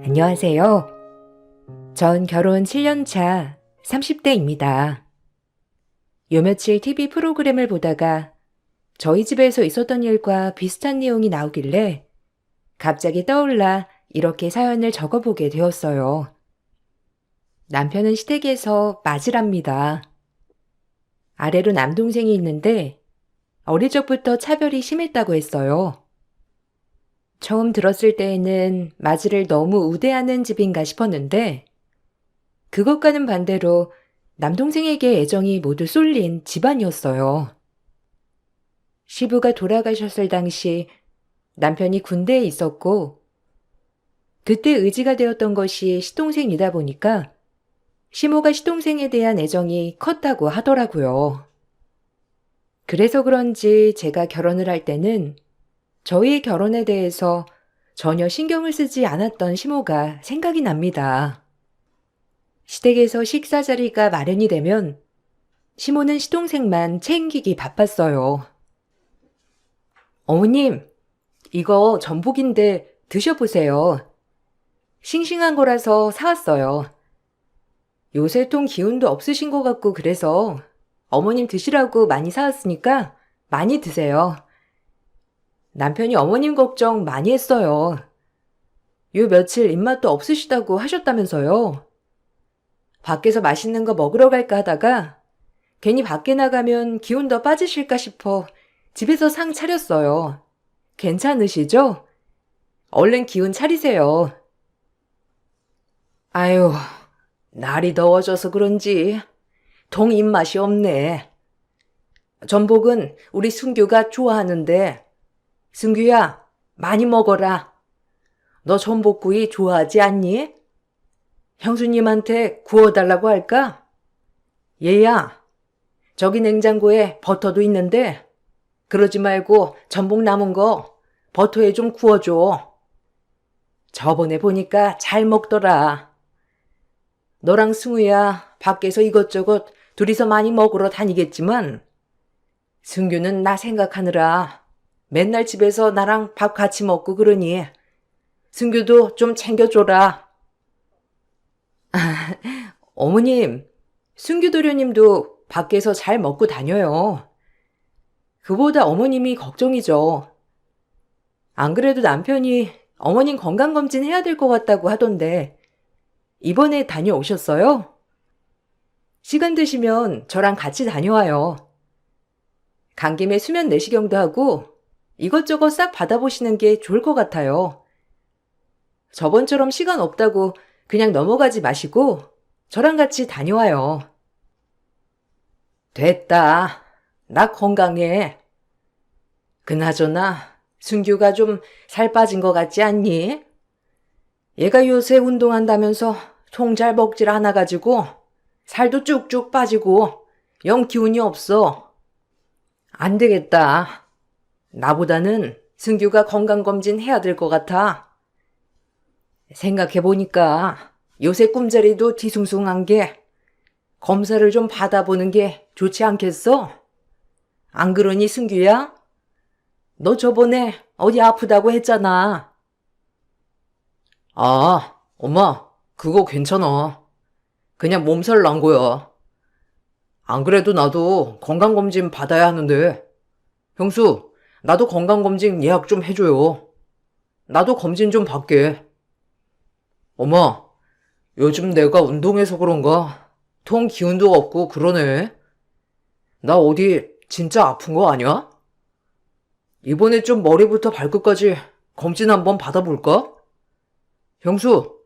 안녕하세요. 전 결혼 7년 차 30대입니다. 요 며칠 TV 프로그램을 보다가 저희 집에서 있었던 일과 비슷한 내용이 나오길래 갑자기 떠올라 이렇게 사연을 적어보게 되었어요. 남편은 시댁에서 맞이랍니다. 아래로 남동생이 있는데 어릴 적부터 차별이 심했다고 했어요. 처음 들었을 때에는 맞이를 너무 우대하는 집인가 싶었는데 그것과는 반대로 남동생에게 애정이 모두 쏠린 집안이었어요. 시부가 돌아가셨을 당시 남편이 군대에 있었고 그때 의지가 되었던 것이 시동생이다 보니까 시모가 시동생에 대한 애정이 컸다고 하더라고요. 그래서 그런지 제가 결혼을 할 때는 저희의 결혼에 대해서 전혀 신경을 쓰지 않았던 시모가 생각이 납니다. 시댁에서 식사 자리가 마련이 되면 시모는 시동생만 챙기기 바빴어요. 어머님, 이거 전복인데 드셔보세요. 싱싱한 거라서 사왔어요. 요새 통 기운도 없으신 것 같고 그래서 어머님 드시라고 많이 사왔으니까 많이 드세요. 남편이 어머님 걱정 많이 했어요. 요 며칠 입맛도 없으시다고 하셨다면서요. 밖에서 맛있는 거 먹으러 갈까 하다가 괜히 밖에 나가면 기운 더 빠지실까 싶어 집에서 상 차렸어요. 괜찮으시죠? 얼른 기운 차리세요. 아유, 날이 더워져서 그런지 통 입맛이 없네. 전복은 우리 승규가 좋아하는데 승규야, 많이 먹어라. 너 전복구이 좋아하지 않니? 형수님한테 구워달라고 할까? 얘야, 저기 냉장고에 버터도 있는데 그러지 말고 전복 남은 거 버터에 좀 구워줘. 저번에 보니까 잘 먹더라. 너랑 승우야 밖에서 이것저것 둘이서 많이 먹으러 다니겠지만 승규는 나 생각하느라 맨날 집에서 나랑 밥 같이 먹고 그러니 승규도 좀 챙겨줘라. 어머님, 승규 도련님도 밖에서 잘 먹고 다녀요. 그보다 어머님이 걱정이죠. 안 그래도 남편이 어머님 건강검진 해야 될 것 같다고 하던데 이번에 다녀오셨어요? 시간 되시면 저랑 같이 다녀와요. 간 김에 수면 내시경도 하고 이것저것 싹 받아보시는 게 좋을 것 같아요. 저번처럼 시간 없다고 그냥 넘어가지 마시고 저랑 같이 다녀와요. 됐다. 나 건강해. 그나저나 순규가 좀 살 빠진 것 같지 않니? 얘가 요새 운동한다면서 통 잘 먹질 않아가지고 살도 쭉쭉 빠지고 영 기운이 없어. 안 되겠다. 나보다는 승규가 건강검진 해야 될 것 같아. 생각해보니까 요새 꿈자리도 뒤숭숭한 게 검사를 좀 받아보는 게 좋지 않겠어? 안 그러니 승규야? 너 저번에 어디 아프다고 했잖아. 아, 엄마, 그거 괜찮아. 그냥 몸살 난 거야. 안 그래도 나도 건강검진 받아야 하는데. 형수, 나도 건강검진 예약 좀 해줘요. 나도 검진 좀 받게. 엄마, 요즘 내가 운동해서 그런가 통 기운도 없고 그러네. 나 어디 진짜 아픈 거 아니야? 이번에 좀 머리부터 발끝까지 검진 한번 받아볼까? 형수,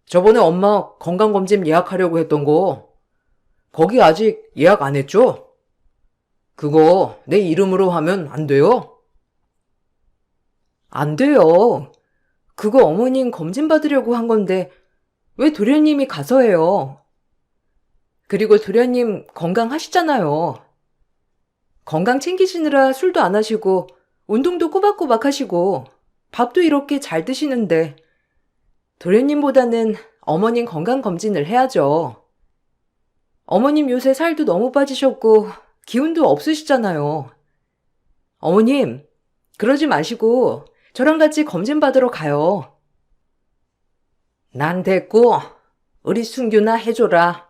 저번에 엄마 건강검진 예약하려고 했던 거 거기 아직 예약 안 했죠? 그거 내 이름으로 하면 안 돼요? 안 돼요. 그거 어머님 검진 받으려고 한 건데 왜 도련님이 가서 해요? 그리고 도련님 건강하시잖아요. 건강 챙기시느라 술도 안 하시고 운동도 꼬박꼬박 하시고 밥도 이렇게 잘 드시는데 도련님보다는 어머님 건강검진을 해야죠. 어머님 요새 살도 너무 빠지셨고 기운도 없으시잖아요. 어머님, 그러지 마시고 저랑 같이 검진 받으러 가요. 난 됐고, 우리 순규나 해줘라.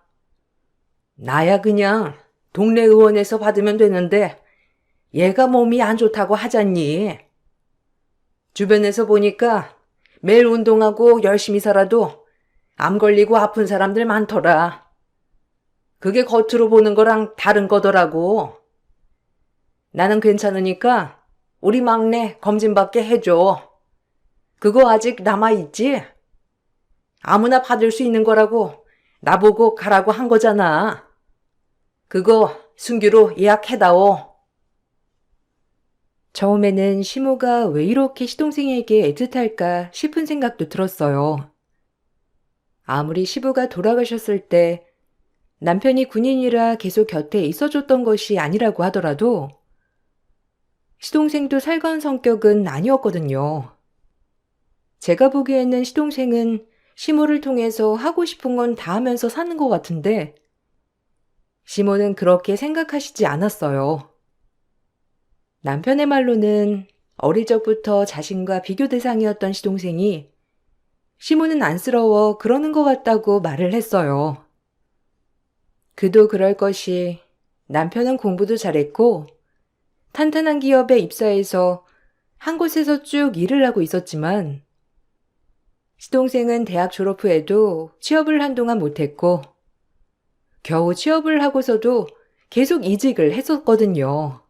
나야 그냥 동네 의원에서 받으면 되는데, 얘가 몸이 안 좋다고 하잖니. 주변에서 보니까 매일 운동하고 열심히 살아도 암 걸리고 아픈 사람들 많더라. 그게 겉으로 보는 거랑 다른 거더라고. 나는 괜찮으니까 우리 막내 검진받게 해줘. 그거 아직 남아있지? 아무나 받을 수 있는 거라고 나보고 가라고 한 거잖아. 그거 순규로 예약해다오. 처음에는 시모가 왜 이렇게 시동생에게 애틋할까 싶은 생각도 들었어요. 아무리 시부가 돌아가셨을 때 남편이 군인이라 계속 곁에 있어줬던 것이 아니라고 하더라도 시동생도 살가운 성격은 아니었거든요. 제가 보기에는 시동생은 시모를 통해서 하고 싶은 건 다 하면서 사는 것 같은데 시모는 그렇게 생각하시지 않았어요. 남편의 말로는 어릴 적부터 자신과 비교 대상이었던 시동생이 시모는 안쓰러워 그러는 것 같다고 말을 했어요. 그도 그럴 것이 남편은 공부도 잘했고 탄탄한 기업에 입사해서 한 곳에서 쭉 일을 하고 있었지만 시동생은 대학 졸업 후에도 취업을 한동안 못했고 겨우 취업을 하고서도 계속 이직을 했었거든요.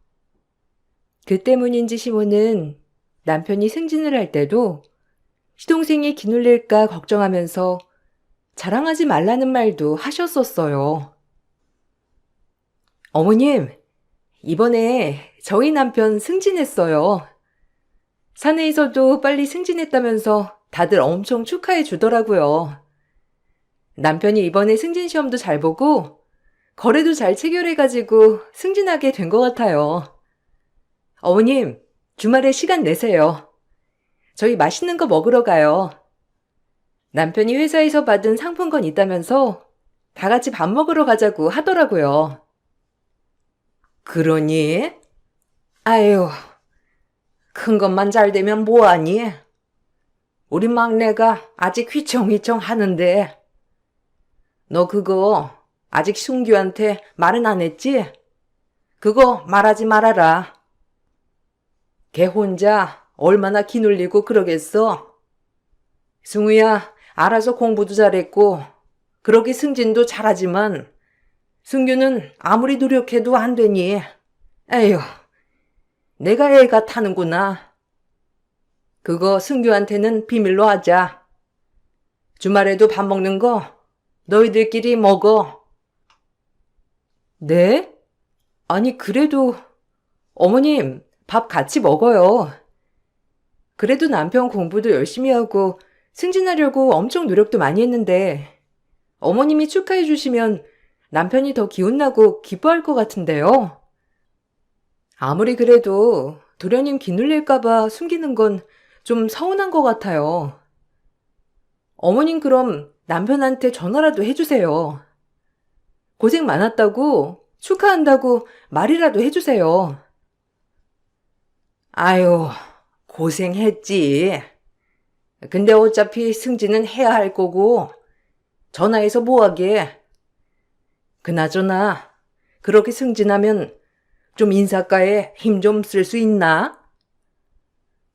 그 때문인지 시모는 남편이 승진을 할 때도 시동생이 기눌릴까 걱정하면서 자랑하지 말라는 말도 하셨었어요. 어머님, 이번에 저희 남편 승진했어요. 사내에서도 빨리 승진했다면서 다들 엄청 축하해 주더라고요. 남편이 이번에 승진 시험도 잘 보고 거래도 잘 체결해가지고 승진하게 된 것 같아요. 어머님, 주말에 시간 내세요. 저희 맛있는 거 먹으러 가요. 남편이 회사에서 받은 상품권 있다면서 다 같이 밥 먹으러 가자고 하더라고요. 그러니? 아유, 큰 것만 잘 되면 뭐하니? 우리 막내가 아직 휘청휘청 하는데. 너 그거 아직 순규한테 말은 안 했지? 그거 말하지 말아라. 걔 혼자 얼마나 기눌리고 그러겠어? 승우야, 알아서 공부도 잘했고 그러기 승진도 잘하지만 승규는 아무리 노력해도 안 되니. 에휴, 내가 애 같아는구나. 그거 승규한테는 비밀로 하자. 주말에도 밥 먹는 거 너희들끼리 먹어. 네? 아니, 그래도 어머님, 밥 같이 먹어요. 그래도 남편 공부도 열심히 하고 승진하려고 엄청 노력도 많이 했는데 어머님이 축하해 주시면 남편이 더 기운나고 기뻐할 것 같은데요. 아무리 그래도 도련님 기눌릴까봐 숨기는 건 좀 서운한 것 같아요. 어머님 그럼 남편한테 전화라도 해주세요. 고생 많았다고 축하한다고 말이라도 해주세요. 아유, 고생했지. 근데 어차피 승진은 해야 할 거고 전화해서 뭐하게. 그나저나 그렇게 승진하면 좀 인사과에 힘 좀 쓸 수 있나?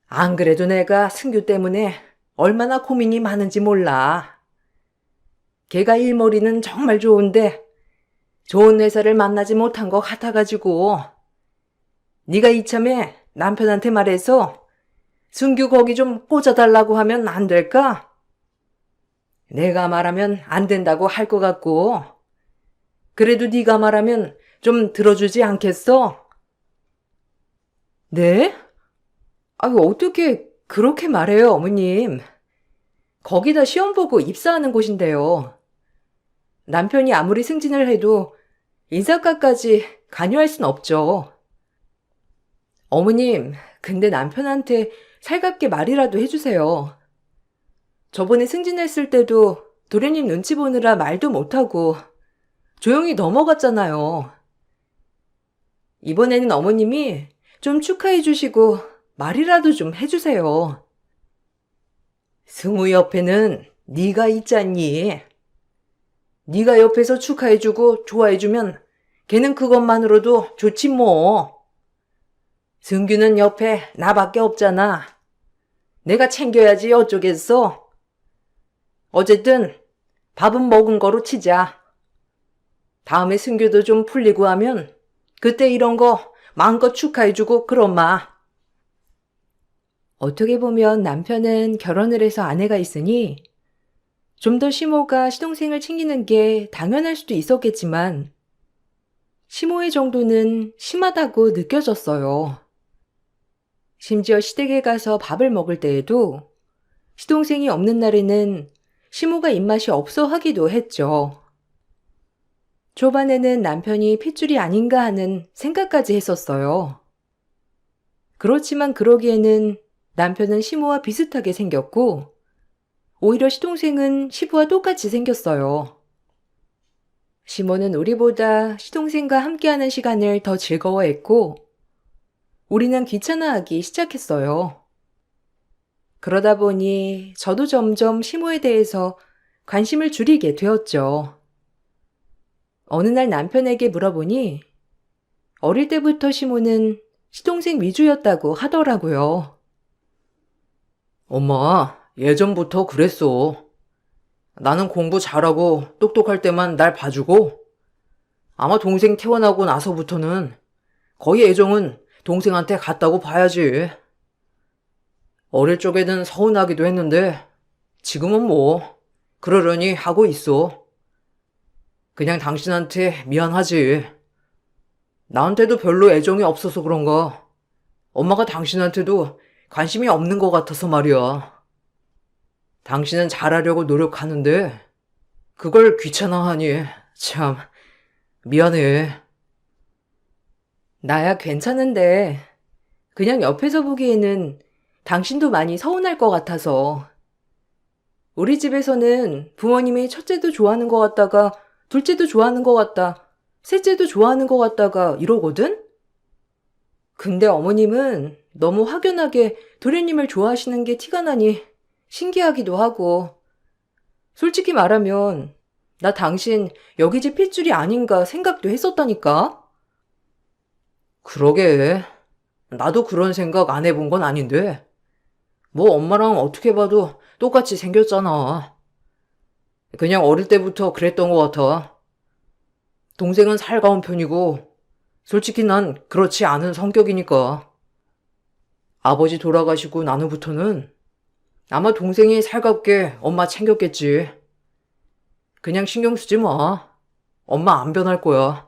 안 그래도 내가 승규 때문에 얼마나 고민이 많은지 몰라. 걔가 일머리는 정말 좋은데 좋은 회사를 만나지 못한 것 같아가지고 네가 이참에 남편한테 말해서 승규 거기 좀 꽂아달라고 하면 안 될까? 내가 말하면 안 된다고 할 것 같고 그래도 네가 말하면 좀 들어주지 않겠어? 네? 아유, 어떻게 그렇게 말해요, 어머님. 거기다 시험 보고 입사하는 곳인데요. 남편이 아무리 승진을 해도 인사과까지 관여할 순 없죠. 어머님, 근데 남편한테 살갑게 말이라도 해주세요. 저번에 승진했을 때도 도련님 눈치 보느라 말도 못하고 조용히 넘어갔잖아요. 이번에는 어머님이 좀 축하해 주시고 말이라도 좀 해주세요. 승우 옆에는 네가 있잖니. 네가 옆에서 축하해주고 좋아해주면 걔는 그것만으로도 좋지 뭐. 승규는 옆에 나밖에 없잖아. 내가 챙겨야지 어쩌겠어. 어쨌든 밥은 먹은 거로 치자. 다음에 승규도 좀 풀리고 하면 그때 이런 거 마음껏 축하해주고 그러마. 어떻게 보면 남편은 결혼을 해서 아내가 있으니 좀 더 시모가 시동생을 챙기는 게 당연할 수도 있었겠지만 시모의 정도는 심하다고 느껴졌어요. 심지어 시댁에 가서 밥을 먹을 때에도 시동생이 없는 날에는 시모가 입맛이 없어 하기도 했죠. 초반에는 남편이 핏줄이 아닌가 하는 생각까지 했었어요. 그렇지만 그러기에는 남편은 시모와 비슷하게 생겼고 오히려 시동생은 시부와 똑같이 생겼어요. 시모는 우리보다 시동생과 함께하는 시간을 더 즐거워했고 우리는 귀찮아하기 시작했어요. 그러다 보니 저도 점점 시모에 대해서 관심을 줄이게 되었죠. 어느 날 남편에게 물어보니 어릴 때부터 시모는 시동생 위주였다고 하더라고요. 엄마, 예전부터 그랬어. 나는 공부 잘하고 똑똑할 때만 날 봐주고 아마 동생 태어나고 나서부터는 거의 애정은 동생한테 갔다고 봐야지. 어릴 적에는 서운하기도 했는데 지금은 뭐 그러려니 하고 있어. 그냥 당신한테 미안하지. 나한테도 별로 애정이 없어서 그런가. 엄마가 당신한테도 관심이 없는 것 같아서 말이야. 당신은 잘하려고 노력하는데 그걸 귀찮아하니 참 미안해. 나야 괜찮은데 그냥 옆에서 보기에는 당신도 많이 서운할 것 같아서. 우리 집에서는 부모님이 첫째도 좋아하는 것 같다가 둘째도 좋아하는 것 같다, 셋째도 좋아하는 것 같다가 이러거든? 근데 어머님은 너무 확연하게 도련님을 좋아하시는 게 티가 나니 신기하기도 하고. 솔직히 말하면 나 당신 여기 집 핏줄이 아닌가 생각도 했었다니까? 그러게. 나도 그런 생각 안 해본 건 아닌데. 뭐 엄마랑 어떻게 봐도 똑같이 생겼잖아. 그냥 어릴 때부터 그랬던 것 같아. 동생은 살가운 편이고 솔직히 난 그렇지 않은 성격이니까. 아버지 돌아가시고 난 후부터는 아마 동생이 살갑게 엄마 챙겼겠지. 그냥 신경 쓰지 마. 엄마 안 변할 거야.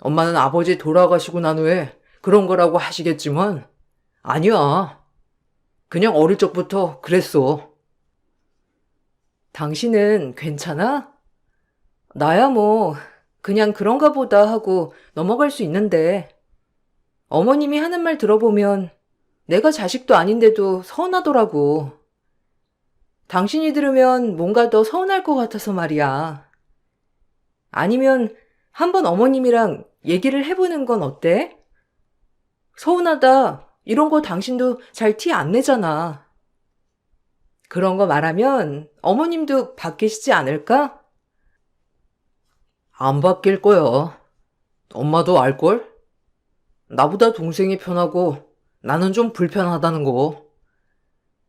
엄마는 아버지 돌아가시고 난 후에 그런 거라고 하시겠지만 아니야. 그냥 어릴 적부터 그랬어. 당신은 괜찮아? 나야 뭐 그냥 그런가 보다 하고 넘어갈 수 있는데 어머님이 하는 말 들어보면 내가 자식도 아닌데도 서운하더라고. 당신이 들으면 뭔가 더 서운할 것 같아서 말이야. 아니면 한번 어머님이랑 얘기를 해보는 건 어때? 서운하다 이런 거 당신도 잘 티 안 내잖아. 그런 거 말하면 어머님도 바뀌시지 않을까? 안 바뀔 거야. 엄마도 알걸? 나보다 동생이 편하고 나는 좀 불편하다는 거.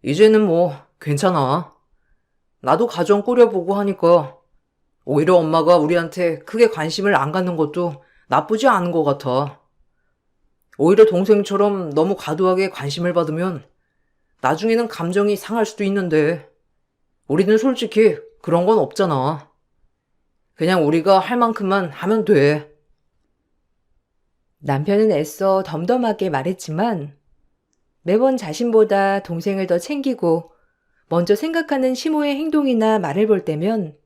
이제는 뭐 괜찮아. 나도 가정 꾸려보고 하니까 오히려 엄마가 우리한테 크게 관심을 안 갖는 것도 나쁘지 않은 것 같아. 오히려 동생처럼 너무 과도하게 관심을 받으면 나중에는 감정이 상할 수도 있는데 우리는 솔직히 그런 건 없잖아. 그냥 우리가 할 만큼만 하면 돼. 남편은 애써 덤덤하게 말했지만 매번 자신보다 동생을 더 챙기고 먼저 생각하는 시모의 행동이나 말을 볼 때면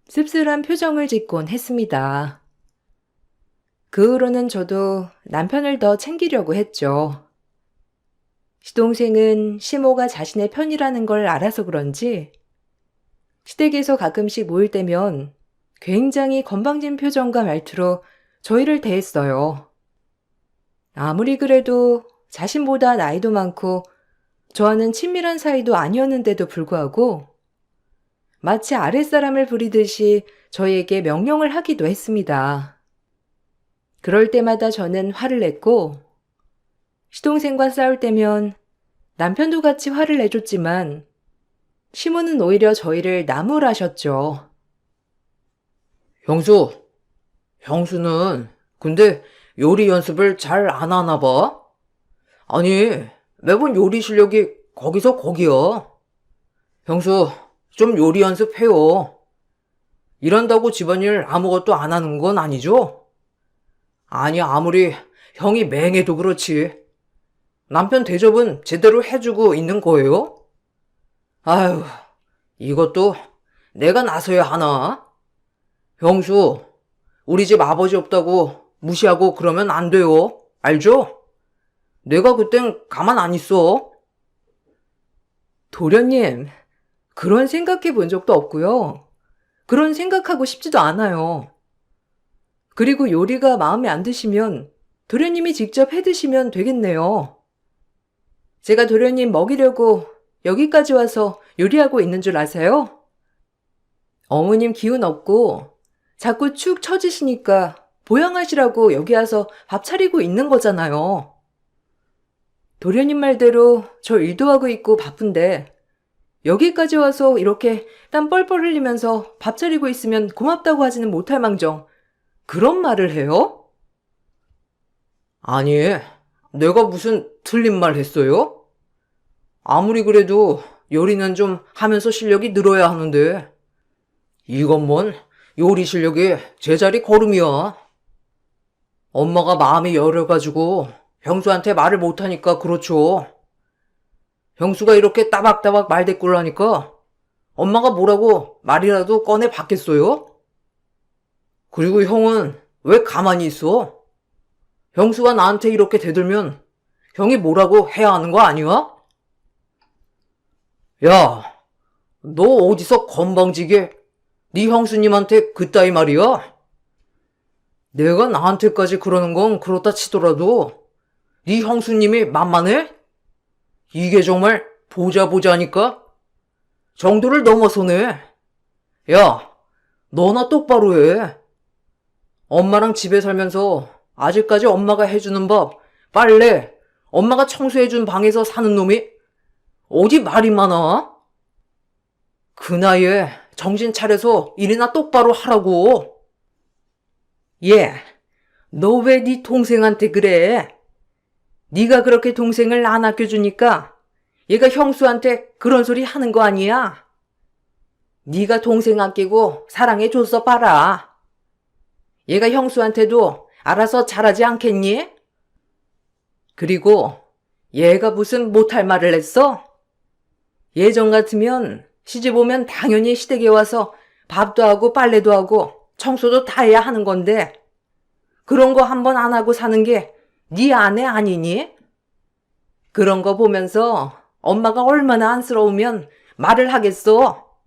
씁쓸한 표정을 짓곤 했습니다. 그 후로는 저도 남편을 더 챙기려고 했죠. 시동생은 시모가 자신의 편이라는 걸 알아서 그런지 시댁에서 가끔씩 모일 때면 굉장히 건방진 표정과 말투로 저희를 대했어요. 아무리 그래도 자신보다 나이도 많고 저와는 친밀한 사이도 아니었는데도 불구하고 마치 아랫사람을 부리듯이 저에게 명령을 하기도 했습니다. 그럴 때마다 저는 화를 냈고, 시동생과 싸울 때면 남편도 같이 화를 내줬지만, 시모는 오히려 저희를 나무라셨죠. 형수는 근데 요리 연습을 잘 안 하나 봐? 아니, 매번 요리 실력이 거기서 거기야. 형수, 좀 요리 연습해요. 이런다고 집안일 아무것도 안 하는 건 아니죠? 아니, 아무리 형이 맹해도 그렇지. 남편 대접은 제대로 해주고 있는 거예요? 아휴, 이것도 내가 나서야 하나? 형수, 우리 집 아버지 없다고 무시하고 그러면 안 돼요. 알죠? 내가 그땐 가만 안 있어. 도련님, 그런 생각해 본 적도 없고요. 그런 생각하고 싶지도 않아요. 그리고 요리가 마음에 안 드시면 도련님이 직접 해 드시면 되겠네요. 제가 도련님 먹이려고 여기까지 와서 요리하고 있는 줄 아세요? 어머님 기운 없고 자꾸 축 처지시니까 보양하시라고 여기 와서 밥 차리고 있는 거잖아요. 도련님 말대로 저 일도 하고 있고 바쁜데 여기까지 와서 이렇게 땀 뻘뻘 흘리면서 밥 차리고 있으면 고맙다고 하지는 못할 망정 그런 말을 해요? 아니, 내가 무슨 틀린 말 했어요? 아무리 그래도 요리는 좀 하면서 실력이 늘어야 하는데, 이건 뭔 요리 실력이 제자리 걸음이야. 엄마가 마음이 여려가지고 형수한테 말을 못하니까 그렇죠. 형수가 이렇게 따박따박 말대꾸를 하니까 엄마가 뭐라고 말이라도 꺼내 받겠어요? 그리고 형은 왜 가만히 있어? 형수가 나한테 이렇게 대들면 형이 뭐라고 해야 하는 거 아니야? 야, 너 어디서 건방지게 네 형수님한테 그따위 말이야? 내가 나한테까지 그러는 건 그렇다 치더라도 네 형수님이 만만해? 이게 정말 보자보자니까? 정도를 넘어서네. 야, 너나 똑바로 해. 엄마랑 집에 살면서 아직까지 엄마가 해주는 밥, 빨래, 엄마가 청소해준 방에서 사는 놈이 어디 말이 많아? 그 나이에 정신 차려서 일이나 똑바로 하라고. 예, 너 왜 네 동생한테 그래? 네가 그렇게 동생을 안 아껴주니까 얘가 형수한테 그런 소리 하는 거 아니야? 네가 동생 아끼고 사랑해줬어 봐라. 얘가 형수한테도 알아서 잘하지 않겠니? 그리고 얘가 무슨 못할 말을 했어? 예전 같으면 시집 오면 당연히 시댁에 와서 밥도 하고 빨래도 하고 청소도 다 해야 하는 건데 그런 거 한 번 안 하고 사는 게 네 아내 아니니? 그런 거 보면서 엄마가 얼마나 안쓰러우면 말을 하겠어.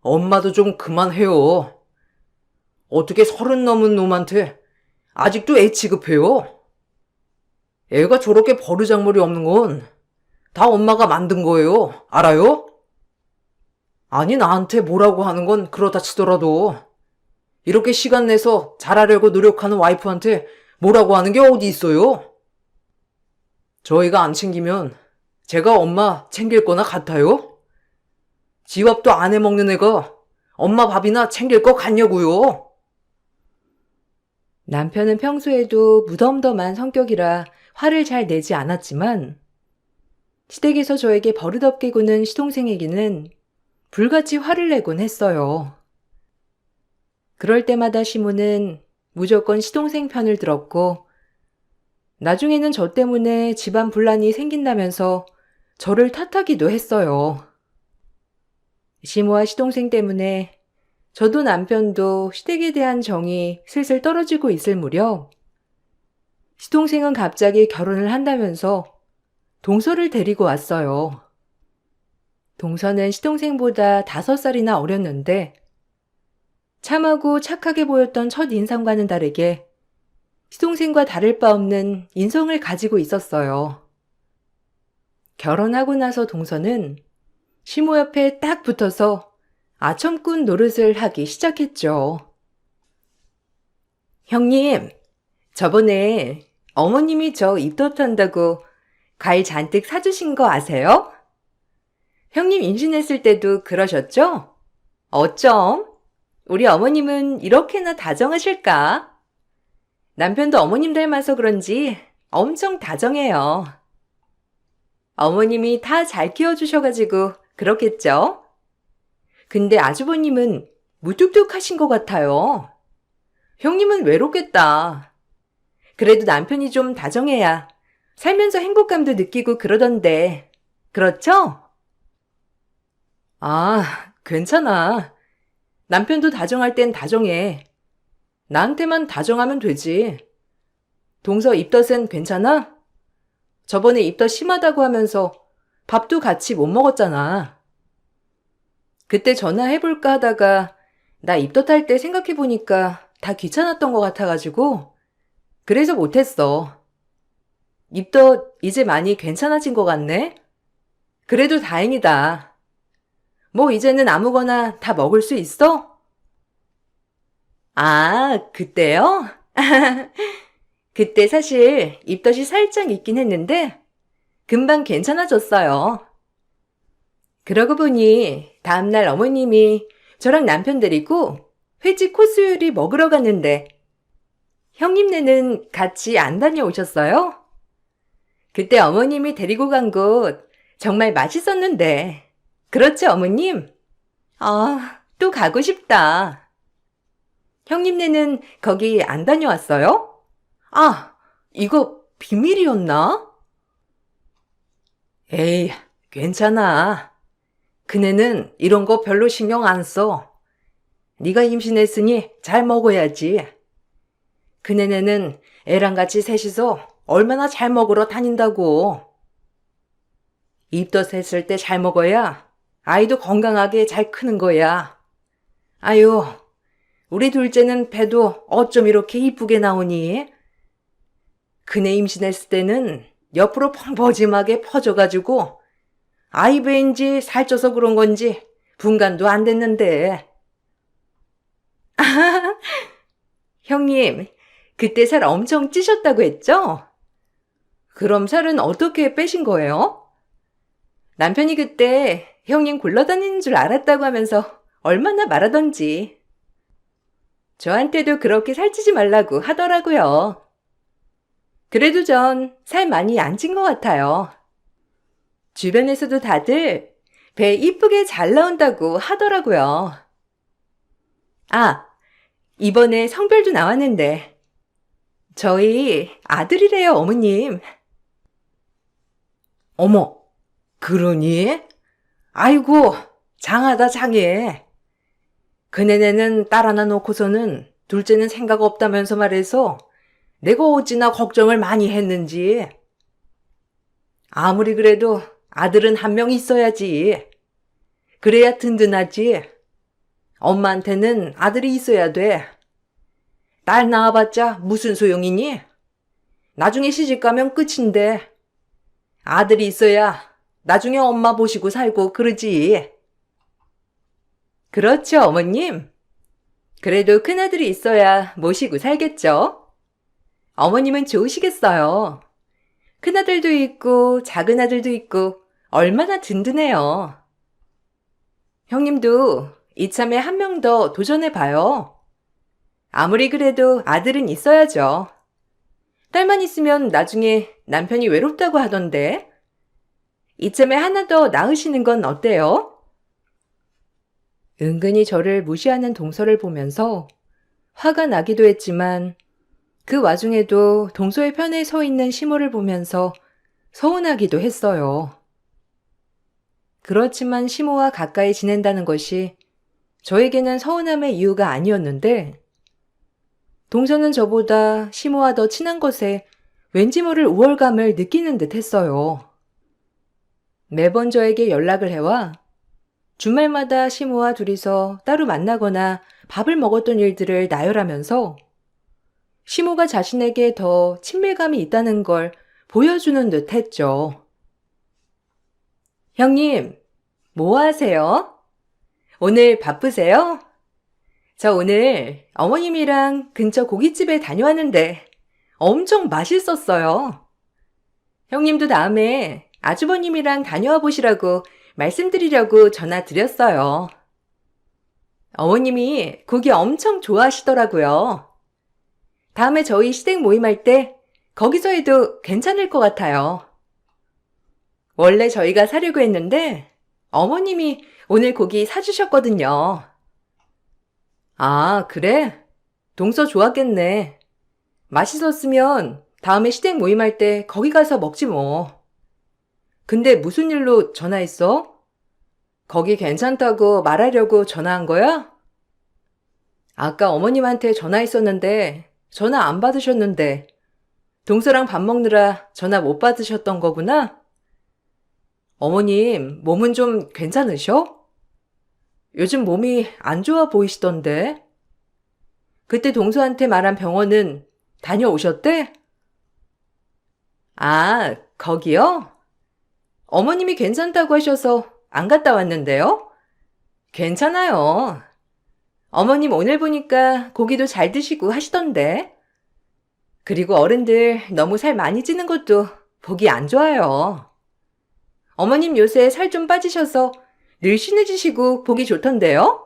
엄마도 좀 그만해요. 어떻게 30 넘은 놈한테 아직도 애 취급해요? 애가 저렇게 버르장머리 없는 건 다 엄마가 만든 거예요. 알아요? 아니, 나한테 뭐라고 하는 건 그렇다 치더라도 이렇게 시간 내서 잘하려고 노력하는 와이프한테 뭐라고 하는 게 어디 있어요? 저희가 안 챙기면 제가 엄마 챙길 거나 같아요? 지 밥도 안 해먹는 애가 엄마 밥이나 챙길 거 같냐고요? 남편은 평소에도 무덤덤한 성격이라 화를 잘 내지 않았지만 시댁에서 저에게 버릇없게 구는 시동생에게는 불같이 화를 내곤 했어요. 그럴 때마다 시모는 무조건 시동생 편을 들었고 나중에는 저 때문에 집안 분란이 생긴다면서 저를 탓하기도 했어요. 시모와 시동생 때문에 저도 남편도 시댁에 대한 정이 슬슬 떨어지고 있을 무렵 시동생은 갑자기 결혼을 한다면서 동서를 데리고 왔어요. 동서는 시동생보다 5살이나 어렸는데 참하고 착하게 보였던 첫 인상과는 다르게 시동생과 다를 바 없는 인성을 가지고 있었어요. 결혼하고 나서 동서는 시모 옆에 딱 붙어서 아첨꾼 노릇을 하기 시작했죠. 형님, 저번에 어머님이 저 입덧한다고 과일 잔뜩 사주신 거 아세요? 형님 임신했을 때도 그러셨죠? 어쩜? 우리 어머님은 이렇게나 다정하실까? 남편도 어머님 닮아서 그런지 엄청 다정해요. 어머님이 다 잘 키워주셔가지고 그렇겠죠? 근데 아주버님은 무뚝뚝하신 것 같아요. 형님은 외롭겠다. 그래도 남편이 좀 다정해야 살면서 행복감도 느끼고 그러던데. 그렇죠? 아, 괜찮아. 남편도 다정할 땐 다정해. 나한테만 다정하면 되지. 동서 입덧은 괜찮아? 저번에 입덧 심하다고 하면서 밥도 같이 못 먹었잖아. 그때 전화해볼까 하다가 나 입덧할 때 생각해보니까 다 귀찮았던 것 같아가지고 그래서 못했어. 입덧 이제 많이 괜찮아진 것 같네? 그래도 다행이다. 뭐 이제는 아무거나 다 먹을 수 있어? 아, 그때요? 그때 사실 입덧이 살짝 있긴 했는데 금방 괜찮아졌어요. 그러고 보니 다음날 어머님이 저랑 남편 데리고 회지 코스 요리 먹으러 갔는데 형님네는 같이 안 다녀오셨어요? 그때 어머님이 데리고 간 곳 정말 맛있었는데. 그렇죠, 어머님? 아, 또 가고 싶다. 형님네는 거기 안 다녀왔어요? 아, 이거 비밀이었나? 에이, 괜찮아. 그네는 이런 거 별로 신경 안 써. 네가 임신했으니 잘 먹어야지. 그네네는 애랑 같이 셋이서 얼마나 잘 먹으러 다닌다고. 입덧 했을 때 잘 먹어야 아이도 건강하게 잘 크는 거야. 아유, 우리 둘째는 배도 어쩜 이렇게 이쁘게 나오니? 그네 임신했을 때는 옆으로 펑퍼짐하게 퍼져가지고 아이 배인지 살쪄서 그런 건지 분간도 안 됐는데. 형님, 그때 살 엄청 찌셨다고 했죠? 그럼 살은 어떻게 빼신 거예요? 남편이 그때 형님 굴러다니는 줄 알았다고 하면서 얼마나 말하던지. 저한테도 그렇게 살찌지 말라고 하더라고요. 그래도 전 살 많이 안 찐 것 같아요. 주변에서도 다들 배 이쁘게 잘 나온다고 하더라고요. 아, 이번에 성별도 나왔는데 저희 아들이래요, 어머님. 어머, 그러니? 아이고, 장하다 장해. 그네네는 딸 하나 놓고서는 둘째는 생각 없다면서 말해서 내가 어찌나 걱정을 많이 했는지. 아무리 그래도 아들은 한 명 있어야지. 그래야 든든하지. 엄마한테는 아들이 있어야 돼. 딸 낳아봤자 무슨 소용이니? 나중에 시집가면 끝인데. 아들이 있어야 나중에 엄마 보시고 살고 그러지. 그렇죠, 어머님. 그래도 큰아들이 있어야 모시고 살겠죠. 어머님은 좋으시겠어요. 큰아들도 있고 작은 아들도 있고 얼마나 든든해요. 형님도 이참에 한 명 더 도전해봐요. 아무리 그래도 아들은 있어야죠. 딸만 있으면 나중에 남편이 외롭다고 하던데. 이참에 하나 더 낳으시는 건 어때요? 은근히 저를 무시하는 동서를 보면서 화가 나기도 했지만 그 와중에도 동서의 편에 서 있는 시모를 보면서 서운하기도 했어요. 그렇지만 시모와 가까이 지낸다는 것이 저에게는 서운함의 이유가 아니었는데 동서는 저보다 시모와 더 친한 것에 왠지 모를 우월감을 느끼는 듯 했어요. 매번 저에게 연락을 해와 주말마다 시모와 둘이서 따로 만나거나 밥을 먹었던 일들을 나열하면서 시모가 자신에게 더 친밀감이 있다는 걸 보여주는 듯 했죠. 형님, 뭐 하세요? 오늘 바쁘세요? 저 오늘 어머님이랑 근처 고깃집에 다녀왔는데 엄청 맛있었어요. 형님도 다음에 아주버님이랑 다녀와 보시라고 말씀드리려고 전화 드렸어요. 어머님이 고기 엄청 좋아하시더라고요. 다음에 저희 시댁 모임할 때 거기서 해도 괜찮을 것 같아요. 원래 저희가 사려고 했는데 어머님이 오늘 고기 사주셨거든요. 아, 그래? 동서 좋았겠네. 맛있었으면 다음에 시댁 모임할 때 거기 가서 먹지 뭐. 근데 무슨 일로 전화했어? 거기 괜찮다고 말하려고 전화한 거야? 아까 어머님한테 전화했었는데 전화 안 받으셨는데 동서랑 밥 먹느라 전화 못 받으셨던 거구나? 어머님, 몸은 좀 괜찮으셔? 요즘 몸이 안 좋아 보이시던데? 그때 동서한테 말한 병원은 다녀오셨대? 아, 거기요? 어머님이 괜찮다고 하셔서 안 갔다 왔는데요? 괜찮아요. 어머님 오늘 보니까 고기도 잘 드시고 하시던데. 그리고 어른들 너무 살 많이 찌는 것도 보기 안 좋아요. 어머님 요새 살 좀 빠지셔서 늘씬해지시고 보기 좋던데요?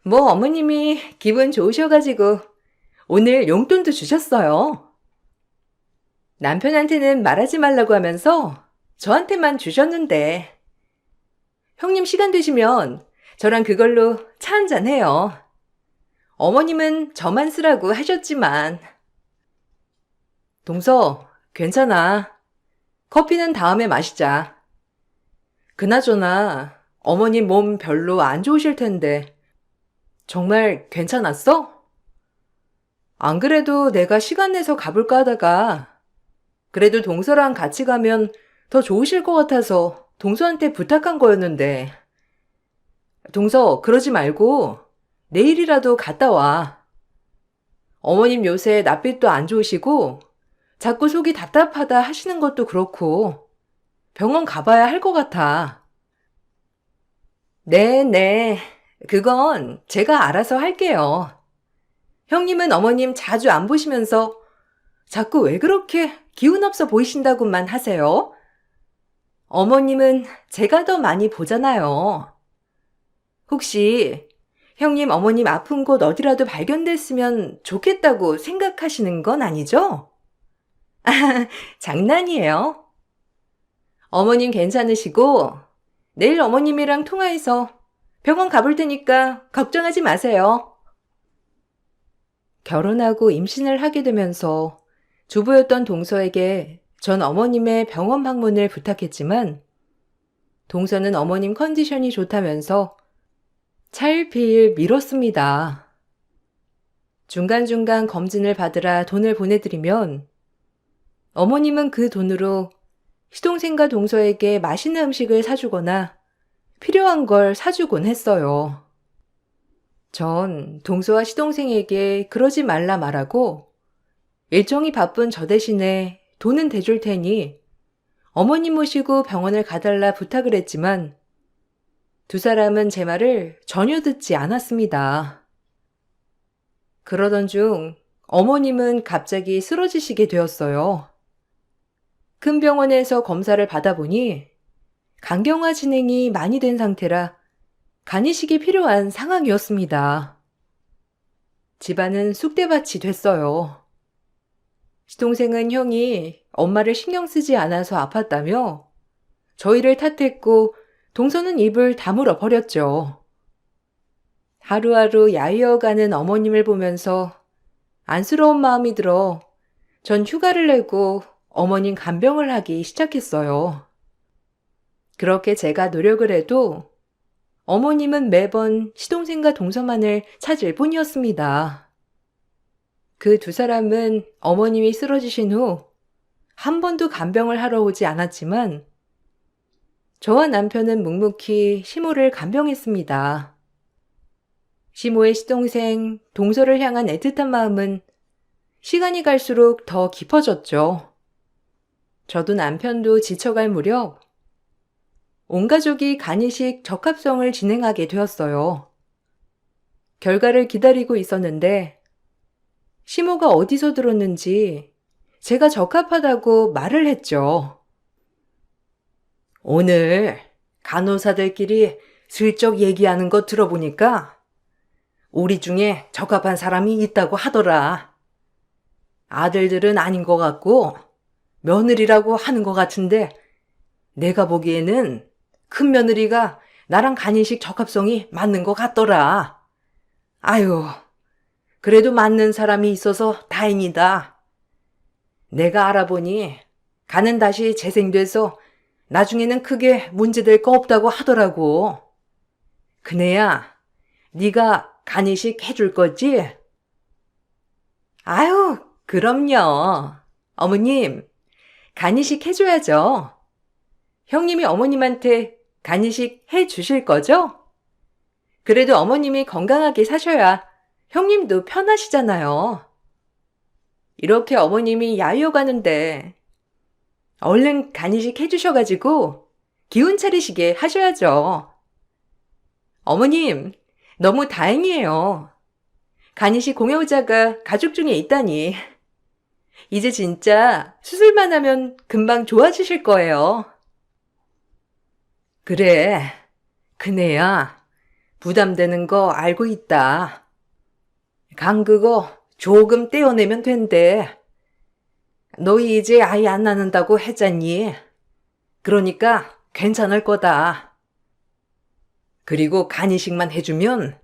뭐 어머님이 기분 좋으셔가지고 오늘 용돈도 주셨어요. 남편한테는 말하지 말라고 하면서 저한테만 주셨는데. 형님 시간 되시면 저랑 그걸로 차 한잔 해요. 어머님은 저만 쓰라고 하셨지만. 동서, 괜찮아. 커피는 다음에 마시자. 그나저나 어머님 몸 별로 안 좋으실 텐데 정말 괜찮았어? 안 그래도 내가 시간 내서 가볼까 하다가 그래도 동서랑 같이 가면 더 좋으실 것 같아서 동서한테 부탁한 거였는데. 동서, 그러지 말고 내일이라도 갔다 와. 어머님 요새 낯빛도 안 좋으시고 자꾸 속이 답답하다 하시는 것도 그렇고 병원 가봐야 할 것 같아. 네. 그건 제가 알아서 할게요. 형님은 어머님 자주 안 보시면서 자꾸 왜 그렇게 기운 없어 보이신다고만 하세요? 어머님은 제가 더 많이 보잖아요. 혹시 형님 어머님 아픈 곳 어디라도 발견됐으면 좋겠다고 생각하시는 건 아니죠? 장난이에요. 어머님 괜찮으시고 내일 어머님이랑 통화해서 병원 가볼 테니까 걱정하지 마세요. 결혼하고 임신을 하게 되면서 주부였던 동서에게 전 어머님의 병원 방문을 부탁했지만 동서는 어머님 컨디션이 좋다면서 차일피일 미뤘습니다. 중간중간 검진을 받으라 돈을 보내드리면 어머님은 그 돈으로 시동생과 동서에게 맛있는 음식을 사주거나 필요한 걸 사주곤 했어요. 전 동서와 시동생에게 그러지 말라 말하고 일정이 바쁜 저 대신에 돈은 대줄 테니 어머님 모시고 병원을 가달라 부탁을 했지만 두 사람은 제 말을 전혀 듣지 않았습니다. 그러던 중 어머님은 갑자기 쓰러지시게 되었어요. 큰 병원에서 검사를 받아보니 간경화 진행이 많이 된 상태라 간이식이 필요한 상황이었습니다. 집안은 쑥대밭이 됐어요. 시동생은 형이 엄마를 신경 쓰지 않아서 아팠다며 저희를 탓했고 동서는 입을 다물어 버렸죠. 하루하루 야위어가는 어머님을 보면서 안쓰러운 마음이 들어 전 휴가를 내고 어머님 간병을 하기 시작했어요. 그렇게 제가 노력을 해도 어머님은 매번 시동생과 동서만을 찾을 뿐이었습니다. 그 두 사람은 어머님이 쓰러지신 후 한 번도 간병을 하러 오지 않았지만 저와 남편은 묵묵히 시모를 간병했습니다. 시모의 시동생 동서를 향한 애틋한 마음은 시간이 갈수록 더 깊어졌죠. 저도 남편도 지쳐갈 무렵 온 가족이 간이식 적합성을 진행하게 되었어요. 결과를 기다리고 있었는데 시모가 어디서 들었는지 제가 적합하다고 말을 했죠. 오늘 간호사들끼리 슬쩍 얘기하는 거 들어보니까 우리 중에 적합한 사람이 있다고 하더라. 아들들은 아닌 것 같고 며느리라고 하는 것 같은데 내가 보기에는 큰 며느리가 나랑 간이식 적합성이 맞는 것 같더라. 아유, 그래도 맞는 사람이 있어서 다행이다. 내가 알아보니 간은 다시 재생돼서 나중에는 크게 문제될 거 없다고 하더라고. 그네야, 네가 간이식 해줄 거지? 아유, 그럼요. 어머님, 간이식 해줘야죠. 형님이 어머님한테 간이식 해주실 거죠? 그래도 어머님이 건강하게 사셔야 형님도 편하시잖아요. 이렇게 어머님이 야유어가는데 얼른 간이식 해주셔가지고 기운 차리시게 하셔야죠. 어머님, 너무 다행이에요. 간이식 공여자가 가족 중에 있다니. 이제 진짜 수술만 하면 금방 좋아지실 거예요. 그래, 그네야. 부담되는 거 알고 있다. 간 그거 조금 떼어내면 된대. 너희 이제 아이 안 낳는다고 했잖니. 그러니까 괜찮을 거다. 그리고 간이식만 해주면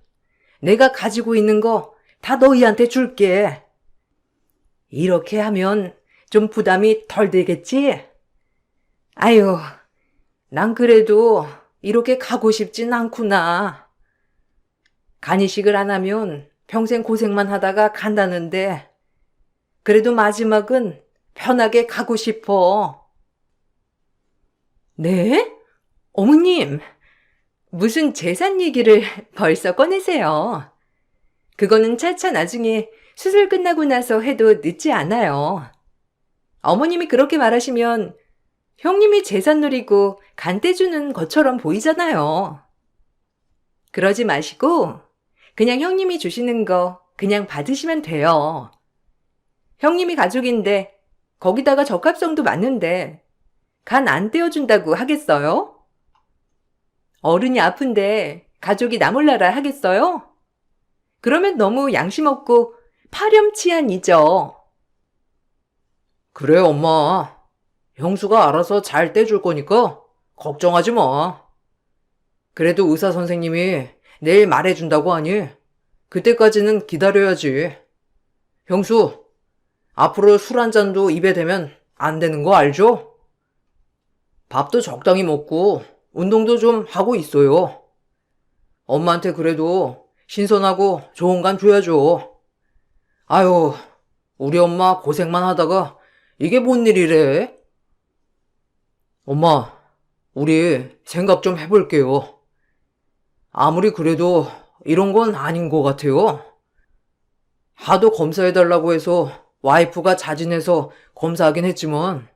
내가 가지고 있는 거 다 너희한테 줄게. 이렇게 하면 좀 부담이 덜 되겠지? 아유, 난 그래도 이렇게 가고 싶진 않구나. 간이식을 안 하면 평생 고생만 하다가 간다는데 그래도 마지막은 편하게 가고 싶어. 네? 어머님, 무슨 재산 얘기를 벌써 꺼내세요. 그거는 차차 나중에 수술 끝나고 나서 해도 늦지 않아요. 어머님이 그렇게 말하시면 형님이 재산 누리고 간 떼주는 것처럼 보이잖아요. 그러지 마시고 그냥 형님이 주시는 거 그냥 받으시면 돼요. 형님이 가족인데 거기다가 적합성도 맞는데 간 안 떼어준다고 하겠어요? 어른이 아픈데 가족이 나 몰라라 하겠어요? 그러면 너무 양심 없고 파렴치한이죠. 그래, 엄마. 형수가 알아서 잘 떼줄 거니까 걱정하지 마. 그래도 의사 선생님이 내일 말해준다고 하니 그때까지는 기다려야지. 형수, 앞으로 술 한 잔도 입에 대면 안 되는 거 알죠? 밥도 적당히 먹고 운동도 좀 하고 있어요. 엄마한테 그래도 신선하고 좋은 간 줘야죠. 아유, 우리 엄마 고생만 하다가 이게 뭔 일이래? 엄마, 우리 생각 좀 해볼게요. 아무리 그래도 이런 건 아닌 것 같아요. 하도 검사해달라고 해서 와이프가 자진해서 검사하긴 했지만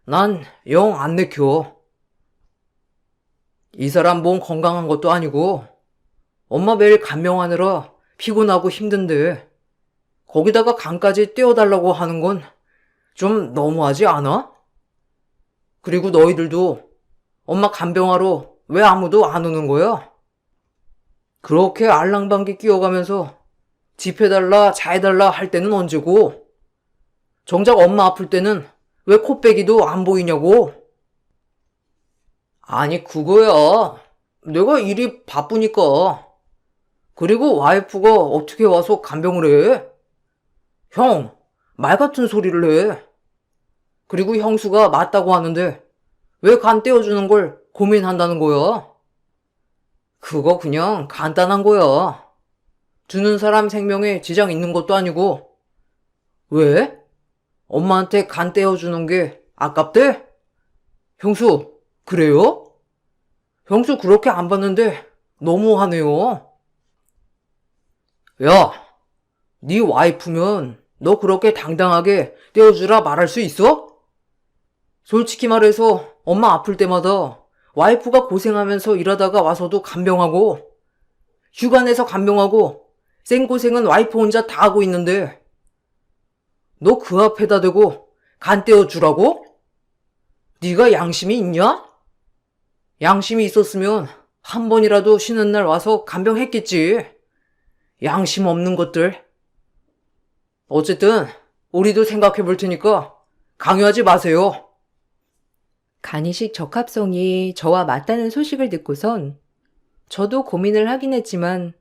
난 영 안 내켜. 이 사람 몸 건강한 것도 아니고 엄마 매일 간병하느라 피곤하고 힘든데 거기다가 간까지 떼어달라고 하는 건 좀 너무하지 않아? 그리고 너희들도 엄마 간병하러 왜 아무도 안 오는 거야? 그렇게 알랑방귀 끼워가면서 집 해달라 자 해달라 할 때는 언제고 정작 엄마 아플 때는 왜 코빼기도 안 보이냐고? 아니 그거야. 내가 일이 바쁘니까. 그리고 와이프가 어떻게 와서 간병을 해? 형, 말 같은 소리를 해. 그리고 형수가 맞다고 하는데 왜 간 떼어주는 걸 고민한다는 거야? 그거 그냥 간단한 거야. 주는 사람 생명에 지장 있는 것도 아니고. 왜? 엄마한테 간 떼어주는 게 아깝대? 형수, 그래요? 형수 그렇게 안 봤는데 너무하네요. 야, 네 와이프면 너 그렇게 당당하게 떼어주라 말할 수 있어? 솔직히 말해서 엄마 아플 때마다 와이프가 고생하면서 일하다가 와서도 간병하고, 휴가 내서 간병하고, 생고생은 와이프 혼자 다 하고 있는데, 너 그 앞에다 대고 간 떼어주라고? 네가 양심이 있냐? 양심이 있었으면 한 번이라도 쉬는 날 와서 간병했겠지. 양심 없는 것들. 어쨌든 우리도 생각해 볼 테니까 강요하지 마세요. 간이식 적합성이 저와 맞다는 소식을 듣고선 저도 고민을 하긴 했지만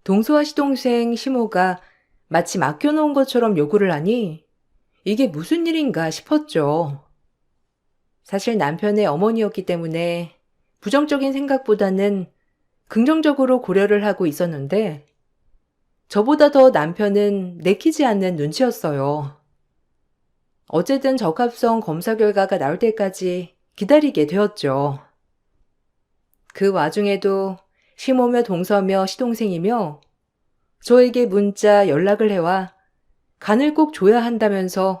동서와 시동생 시모가 마치 맡겨놓은 것처럼 요구를 하니 이게 무슨 일인가 싶었죠. 사실 남편의 어머니였기 때문에 부정적인 생각보다는 긍정적으로 고려를 하고 있었는데 저보다 더 남편은 내키지 않는 눈치였어요. 어쨌든 적합성 검사 결과가 나올 때까지 기다리게 되었죠. 그 와중에도 시모며 동서며 시동생이며 저에게 문자 연락을 해와 간을 꼭 줘야 한다면서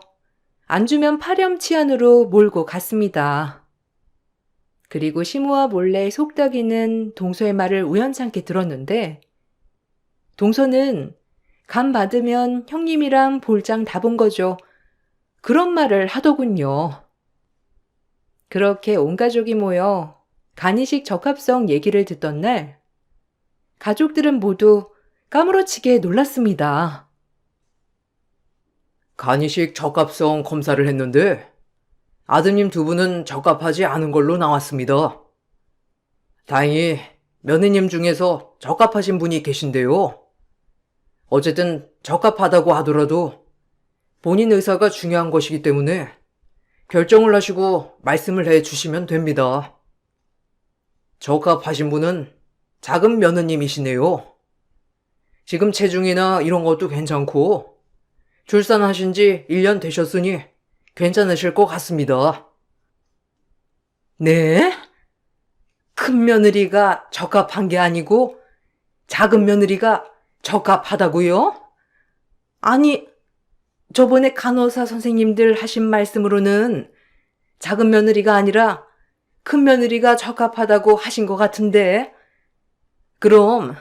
안 주면 파렴치한으로 몰고 갔습니다. 그리고 시모와 몰래 속닥이는 동서의 말을 우연찮게 들었는데 동서는 간 받으면 형님이랑 볼장 다 본 거죠. 그런 말을 하더군요. 그렇게 온 가족이 모여 간이식 적합성 얘기를 듣던 날 가족들은 모두 까무러치게 놀랐습니다. 간이식 적합성 검사를 했는데 아드님 두 분은 적합하지 않은 걸로 나왔습니다. 다행히 며느님 중에서 적합하신 분이 계신데요. 어쨌든 적합하다고 하더라도 본인 의사가 중요한 것이기 때문에 결정을 하시고 말씀을 해 주시면 됩니다. 적합하신 분은 작은 며느님이시네요. 지금 체중이나 이런 것도 괜찮고 출산하신 지 1년 되셨으니 괜찮으실 것 같습니다. 네? 큰 며느리가 적합한 게 아니고 작은 며느리가 적합하다고요? 아니, 저번에 간호사 선생님들 하신 말씀으로는 작은 며느리가 아니라 큰 며느리가 적합하다고 하신 것 같은데, 그럼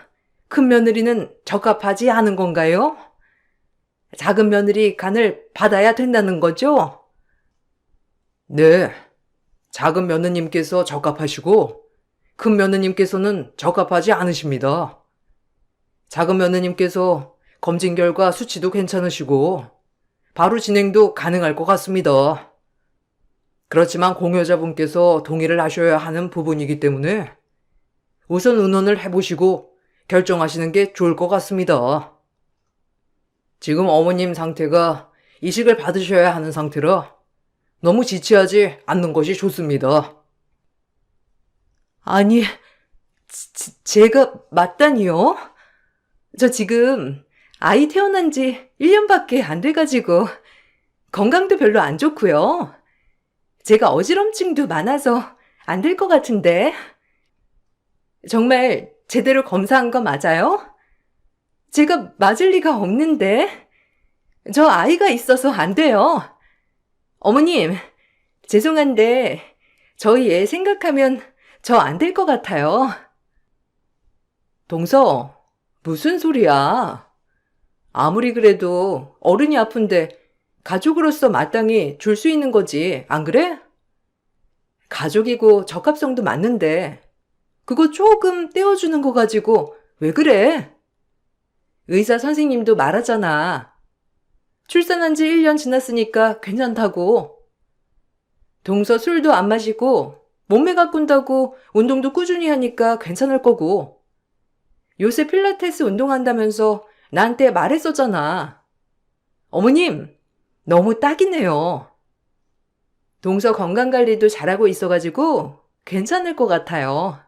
큰 며느리는 적합하지 않은 건가요? 작은 며느리 간을 받아야 된다는 거죠? 네, 작은 며느님께서 적합하시고 큰 며느님께서는 적합하지 않으십니다. 작은 며느님께서 검진 결과 수치도 괜찮으시고 바로 진행도 가능할 것 같습니다. 그렇지만 공여자분께서 동의를 하셔야 하는 부분이기 때문에 우선 의논을 해보시고 결정하시는 게 좋을 것 같습니다. 지금 어머님 상태가 이식을 받으셔야 하는 상태라 너무 지체하지 않는 것이 좋습니다. 아니, 제가 맞다니요? 저 지금 아이 태어난 지 1년밖에 안 돼가지고 건강도 별로 안 좋고요. 제가 어지럼증도 많아서 안 될 것 같은데. 정말 제대로 검사한 거 맞아요? 제가 맞을 리가 없는데. 저 아이가 있어서 안 돼요. 어머님, 죄송한데 저희 애 생각하면 저 안 될 것 같아요. 동서, 무슨 소리야? 아무리 그래도 어른이 아픈데 가족으로서 마땅히 줄 수 있는 거지, 안 그래? 가족이고 적합성도 맞는데 그거 조금 떼어주는 거 가지고 왜 그래? 의사 선생님도 말하잖아. 출산한 지 1년 지났으니까 괜찮다고. 동서 술도 안 마시고 몸매 가꾼다고 운동도 꾸준히 하니까 괜찮을 거고. 요새 필라테스 운동한다면서 나한테 말했었잖아. 어머님, 너무 딱이네요. 동서 건강관리도 잘하고 있어가지고 괜찮을 것 같아요.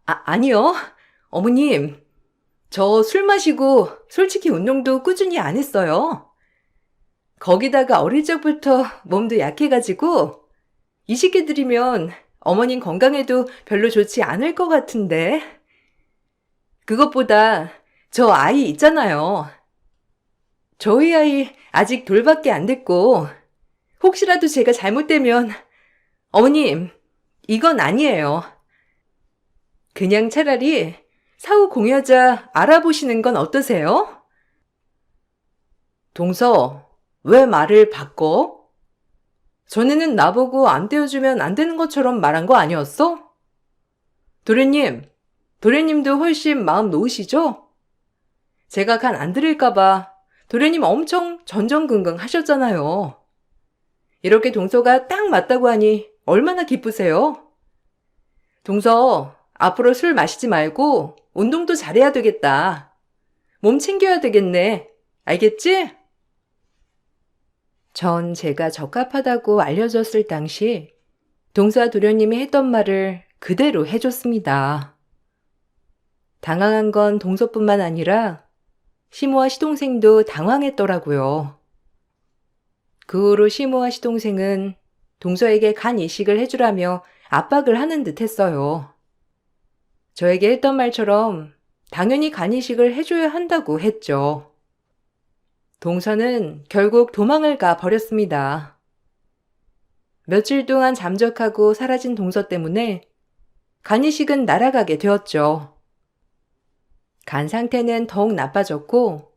아니요. 어머님, 저 술 마시고 솔직히 운동도 꾸준히 안 했어요. 거기다가 어릴 적부터 몸도 약해가지고 이식해드리면 어머님 건강에도 별로 좋지 않을 것 같은데. 그것보다 저 아이 있잖아요. 저희 아이 아직 돌밖에 안 됐고 혹시라도 제가 잘못되면 어머님, 이건 아니에요. 그냥 차라리 사후 공여자 알아보시는 건 어떠세요? 동서, 왜 말을 바꿔? 전에는 나보고 안 떼어주면 안 되는 것처럼 말한 거 아니었어? 도련님도 훨씬 마음 놓으시죠? 제가 간 안 들일까봐 도련님 엄청 전전긍긍 하셨잖아요. 이렇게 동서가 딱 맞다고 하니 얼마나 기쁘세요? 동서, 앞으로 술 마시지 말고 운동도 잘해야 되겠다. 몸 챙겨야 되겠네. 알겠지? 전 제가 적합하다고 알려졌을 당시 동사 도련님이 했던 말을 그대로 해줬습니다. 당황한 건 동서뿐만 아니라 시모와 시동생도 당황했더라고요. 그 후로 시모와 시동생은 동서에게 간 이식을 해주라며 압박을 하는 듯 했어요. 저에게 했던 말처럼 당연히 간 이식을 해줘야 한다고 했죠. 동서는 결국 도망을 가 버렸습니다. 며칠 동안 잠적하고 사라진 동서 때문에 간 이식은 날아가게 되었죠. 간 상태는 더욱 나빠졌고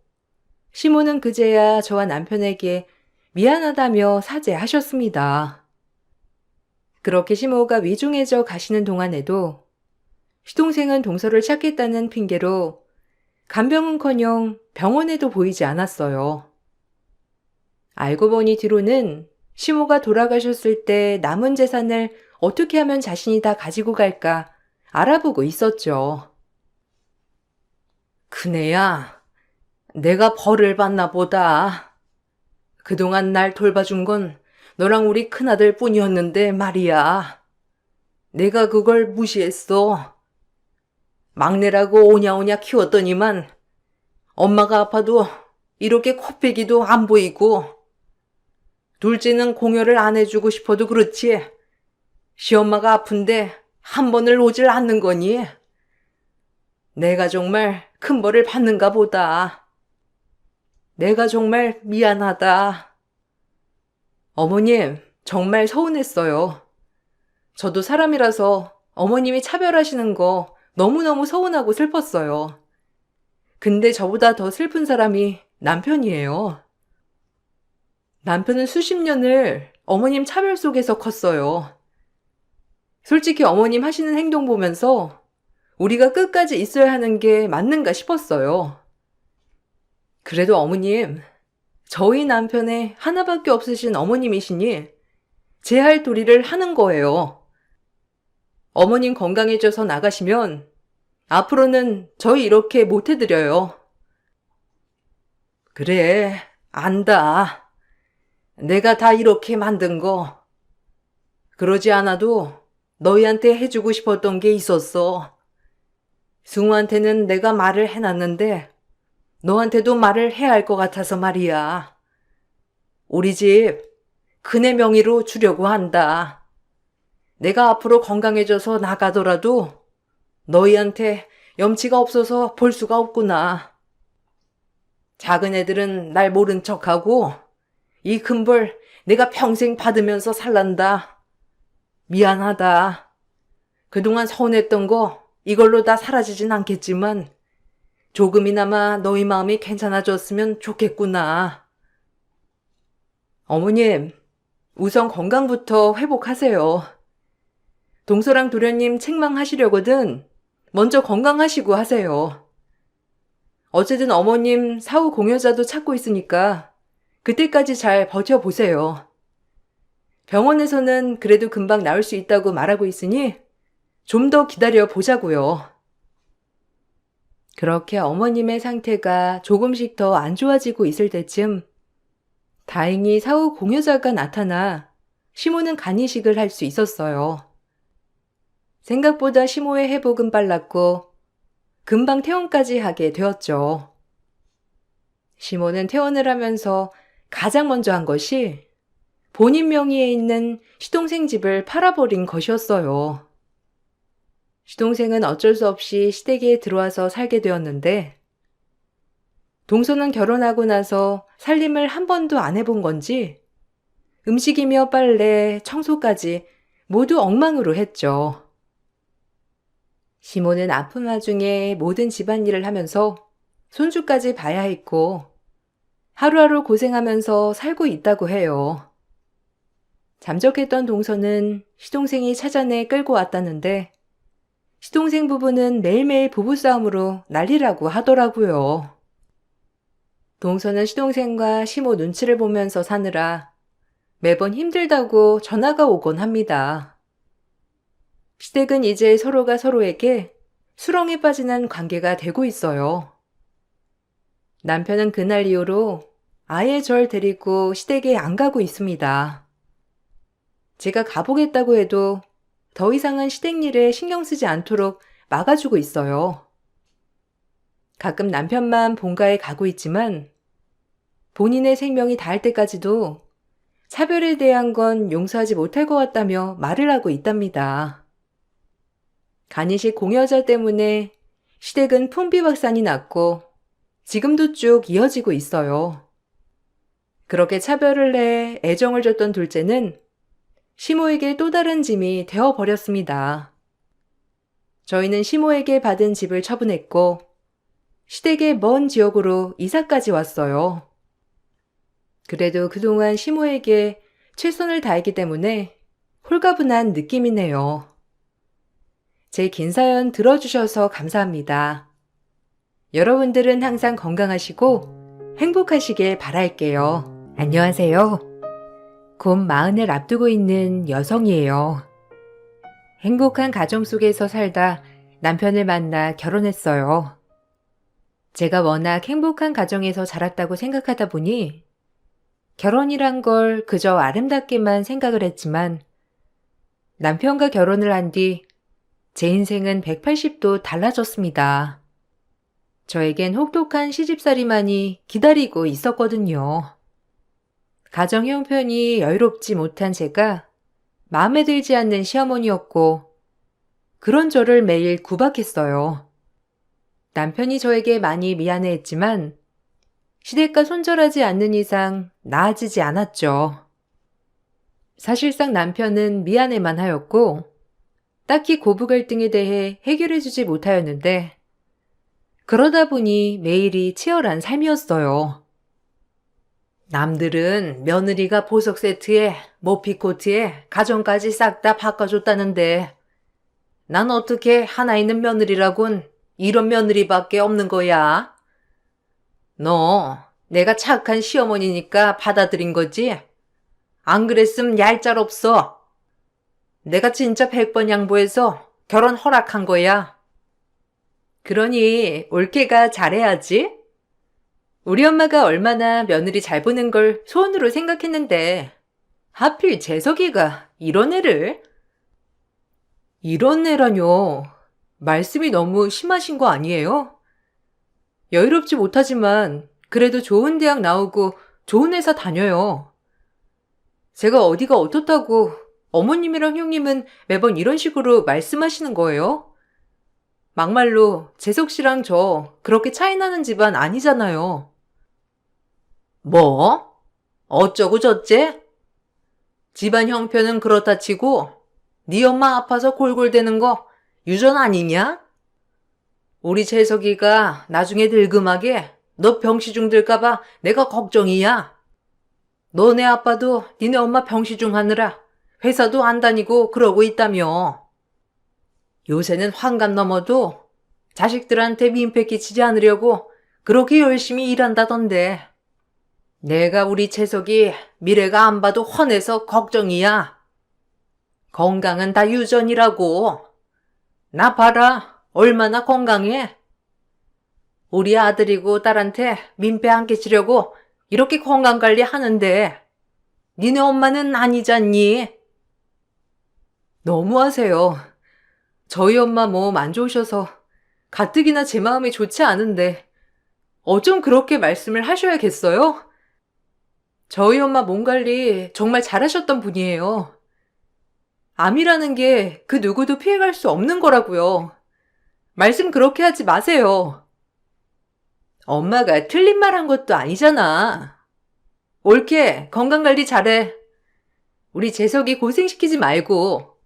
시모는 그제야 저와 남편에게 미안하다며 사죄하셨습니다. 그렇게 시모가 위중해져 가시는 동안에도 시동생은 동서를 찾겠다는 핑계로 간병은커녕 병원에도 보이지 않았어요. 알고 보니 뒤로는 시모가 돌아가셨을 때 남은 재산을 어떻게 하면 자신이 다 가지고 갈까 알아보고 있었죠. 큰애야, 내가 벌을 받나 보다. 그동안 날 돌봐준 건 너랑 우리 큰아들 뿐이었는데 말이야. 내가 그걸 무시했어. 막내라고 오냐오냐 키웠더니만 엄마가 아파도 이렇게 코빼기도 안 보이고 둘째는 공여를 안 해주고 싶어도 그렇지 시엄마가 아픈데 한 번을 오질 않는 거니? 내가 정말 큰 벌을 받는가 보다. 내가 정말 미안하다. 어머님, 정말 서운했어요. 저도 사람이라서 어머님이 차별하시는 거 너무너무 서운하고 슬펐어요. 근데 저보다 더 슬픈 사람이 남편이에요. 남편은 수십 년을 어머님 차별 속에서 컸어요. 솔직히 어머님 하시는 행동 보면서 우리가 끝까지 있어야 하는 게 맞는가 싶었어요. 그래도 어머님, 저희 남편의 하나밖에 없으신 어머님이시니 제 할 도리를 하는 거예요. 어머님 건강해져서 나가시면 앞으로는 저희 이렇게 못 해드려요. 그래, 안다. 내가 다 이렇게 만든 거. 그러지 않아도 너희한테 해주고 싶었던 게 있었어. 승우한테는 내가 말을 해놨는데 너한테도 말을 해야 할 것 같아서 말이야. 우리 집 큰애 명의로 주려고 한다. 내가 앞으로 건강해져서 나가더라도 너희한테 염치가 없어서 볼 수가 없구나. 작은 애들은 날 모른 척하고 이 큰 벌 내가 평생 받으면서 살란다. 미안하다. 그동안 서운했던 거 이걸로 다 사라지진 않겠지만 조금이나마 너희 마음이 괜찮아졌으면 좋겠구나. 어머님, 우선 건강부터 회복하세요. 동서랑 도련님 책망하시려거든 먼저 건강하시고 하세요. 어쨌든 어머님 사후 공여자도 찾고 있으니까 그때까지 잘 버텨보세요. 병원에서는 그래도 금방 나을 수 있다고 말하고 있으니 좀 더 기다려 보자고요. 그렇게 어머님의 상태가 조금씩 더 안 좋아지고 있을 때쯤 다행히 사후 공여자가 나타나 시모는 간이식을 할 수 있었어요. 생각보다 시모의 회복은 빨랐고 금방 퇴원까지 하게 되었죠. 시모는 퇴원을 하면서 가장 먼저 한 것이 본인 명의에 있는 시동생 집을 팔아버린 것이었어요. 시동생은 어쩔 수 없이 시댁에 들어와서 살게 되었는데 동서는 결혼하고 나서 살림을 한 번도 안 해본 건지 음식이며 빨래, 청소까지 모두 엉망으로 했죠. 시모는 아픈 와중에 모든 집안일을 하면서 손주까지 봐야 했고 하루하루 고생하면서 살고 있다고 해요. 잠적했던 동서는 시동생이 찾아내 끌고 왔다는데 시동생 부부는 매일매일 부부싸움으로 난리라고 하더라고요. 동서는 시동생과 시모 눈치를 보면서 사느라 매번 힘들다고 전화가 오곤 합니다. 시댁은 이제 서로가 서로에게 수렁에 빠지는 관계가 되고 있어요. 남편은 그날 이후로 아예 절 데리고 시댁에 안 가고 있습니다. 제가 가보겠다고 해도 더 이상은 시댁 일에 신경 쓰지 않도록 막아주고 있어요. 가끔 남편만 본가에 가고 있지만 본인의 생명이 닿을 때까지도 차별에 대한 건 용서하지 못할 것 같다며 말을 하고 있답니다. 간이식 공여자 때문에 시댁은 풍비박산이 났고 지금도 쭉 이어지고 있어요. 그렇게 차별을 해 애정을 줬던 둘째는 시모에게 또 다른 짐이 되어버렸습니다. 저희는 시모에게 받은 집을 처분했고 시댁의 먼 지역으로 이사까지 왔어요. 그래도 그동안 시모에게 최선을 다했기 때문에 홀가분한 느낌이네요. 제 긴 사연 들어주셔서 감사합니다. 여러분들은 항상 건강하시고 행복하시길 바랄게요. 안녕하세요. 곧 40을 앞두고 있는 여성이에요. 행복한 가정 속에서 살다 남편을 만나 결혼했어요. 제가 워낙 행복한 가정에서 자랐다고 생각하다 보니 결혼이란 걸 그저 아름답게만 생각을 했지만 남편과 결혼을 한 뒤 제 인생은 180도 달라졌습니다. 저에겐 혹독한 시집살이만이 기다리고 있었거든요. 가정 형편이 여유롭지 못한 제가 마음에 들지 않는 시어머니였고 그런 저를 매일 구박했어요. 남편이 저에게 많이 미안해했지만 시댁과 손절하지 않는 이상 나아지지 않았죠. 사실상 남편은 미안해만 하였고 딱히 고부 갈등에 대해 해결해주지 못하였는데 그러다 보니 매일이 치열한 삶이었어요. 남들은 며느리가 보석 세트에 모피코트에 가정까지 싹 다 바꿔줬다는데 난 어떻게 하나 있는 며느리라곤 이런 며느리밖에 없는 거야? 너 내가 착한 시어머니니까 받아들인 거지? 안 그랬음 얄짤없어. 내가 진짜 100번 양보해서 결혼 허락한 거야. 그러니 올케가 잘해야지. 우리 엄마가 얼마나 며느리 잘 보는 걸 소원으로 생각했는데 하필 재석이가 이런 애를? 이런 애라뇨. 말씀이 너무 심하신 거 아니에요? 여유롭지 못하지만 그래도 좋은 대학 나오고 좋은 회사 다녀요. 제가 어디가 어떻다고 어머님이랑 형님은 매번 이런 식으로 말씀하시는 거예요? 막말로 재석 씨랑 저 그렇게 차이 나는 집안 아니잖아요. 뭐? 어쩌고 저째? 집안 형편은 그렇다 치고 네 엄마 아파서 골골대는 거 유전 아니냐? 우리 재석이가 나중에 늙음하게 너 병시중 들까봐 내가 걱정이야. 너네 아빠도 니네 엄마 병시중 하느라 회사도 안 다니고 그러고 있다며. 요새는 환갑 넘어도 자식들한테 민폐 끼치지 않으려고 그렇게 열심히 일한다던데. 내가 우리 재석이 미래가 안 봐도 훤해서 걱정이야. 건강은 다 유전이라고. 나 봐라. 얼마나 건강해. 우리 아들이고 딸한테 민폐 안 끼치려고 이렇게 건강관리 하는데 니네 엄마는 아니잖니? 너무하세요. 저희 엄마 몸 안 좋으셔서 가뜩이나 제 마음이 좋지 않은데 어쩜 그렇게 말씀을 하셔야겠어요? 저희 엄마 몸 관리 정말 잘하셨던 분이에요. 암이라는 게 그 누구도 피해갈 수 없는 거라고요. 말씀 그렇게 하지 마세요. 엄마가 틀린 말 한 것도 아니잖아. 옳게 건강관리 잘해. 우리 재석이 고생시키지 말고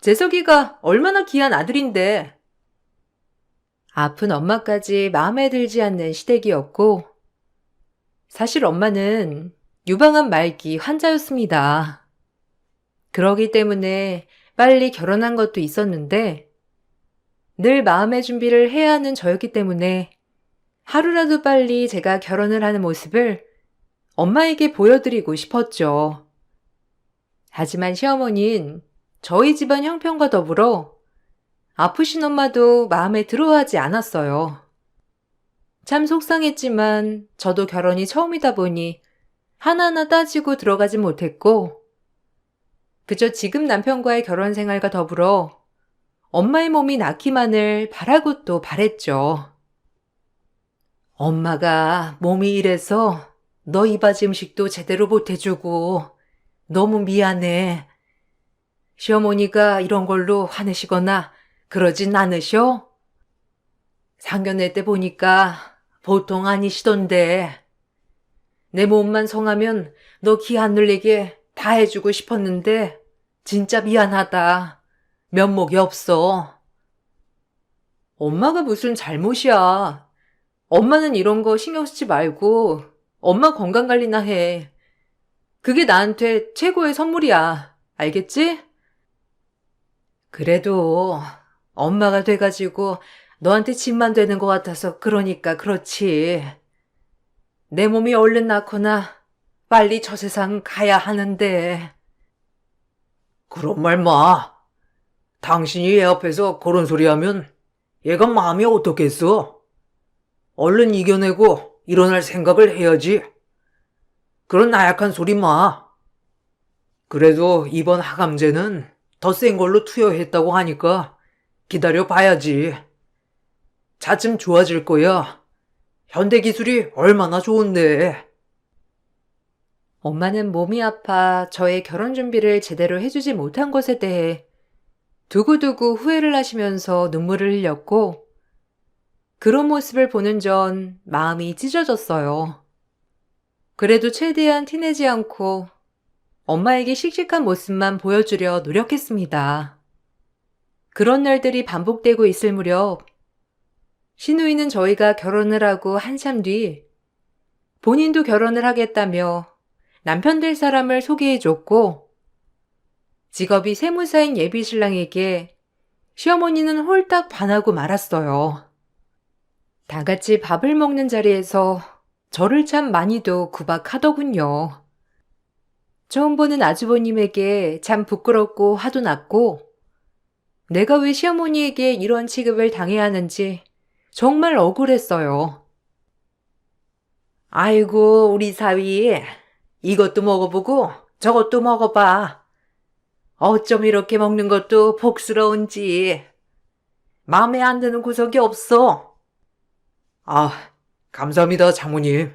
재석이가 얼마나 귀한 아들인데. 아픈 엄마까지 마음에 들지 않는 시댁이었고, 사실 엄마는 유방암 말기 환자였습니다. 그러기 때문에 빨리 결혼한 것도 있었는데, 늘 마음의 준비를 해야 하는 저였기 때문에 하루라도 빨리 제가 결혼을 하는 모습을 엄마에게 보여드리고 싶었죠. 하지만 시어머니는 저희 집안 형편과 더불어 아프신 엄마도 마음에 들어하지 않았어요. 참 속상했지만 저도 결혼이 처음이다 보니 하나하나 따지고 들어가진 못했고, 그저 지금 남편과의 결혼 생활과 더불어 엄마의 몸이 낫기만을 바라고 또 바랬죠. 엄마가 몸이 이래서 너 이바지 음식도 제대로 못 해주고 너무 미안해. 시어머니가 이런 걸로 화내시거나 그러진 않으셔? 상견례 때 보니까 보통 아니시던데. 내 몸만 성하면 너 기 안 눌리게 다 해주고 싶었는데 진짜 미안하다. 면목이 없어. 엄마가 무슨 잘못이야. 엄마는 이런 거 신경 쓰지 말고 엄마 건강관리나 해. 그게 나한테 최고의 선물이야. 알겠지? 그래도 엄마가 돼가지고 너한테 짐만 되는 것 같아서 그러니까 그렇지. 내 몸이 얼른 낫거나 빨리 저 세상 가야 하는데. 그런 말 마. 당신이 얘 앞에서 그런 소리 하면 얘가 마음이 어떻겠어? 얼른 이겨내고 일어날 생각을 해야지. 그런 나약한 소리 마. 그래도 이번 하감제는 더 센 걸로 투여했다고 하니까 기다려 봐야지. 차츰 좋아질 거야. 현대 기술이 얼마나 좋은데. 엄마는 몸이 아파 저의 결혼 준비를 제대로 해주지 못한 것에 대해 두고두고 후회를 하시면서 눈물을 흘렸고, 그런 모습을 보는 전 마음이 찢어졌어요. 그래도 최대한 티내지 않고 엄마에게 씩씩한 모습만 보여주려 노력했습니다. 그런 날들이 반복되고 있을 무렵, 시누이는 저희가 결혼을 하고 한참 뒤 본인도 결혼을 하겠다며 남편 될 사람을 소개해줬고, 직업이 세무사인 예비신랑에게 시어머니는 홀딱 반하고 말았어요. 다 같이 밥을 먹는 자리에서 저를 참 많이도 구박하더군요. 처음 보는 아주버님에게 참 부끄럽고 화도 났고, 내가 왜 시어머니에게 이런 취급을 당해야 하는지 정말 억울했어요. 아이고, 우리 사위. 이것도 먹어보고 저것도 먹어봐. 어쩜 이렇게 먹는 것도 복스러운지. 마음에 안 드는 구석이 없어. 아, 감사합니다, 장모님.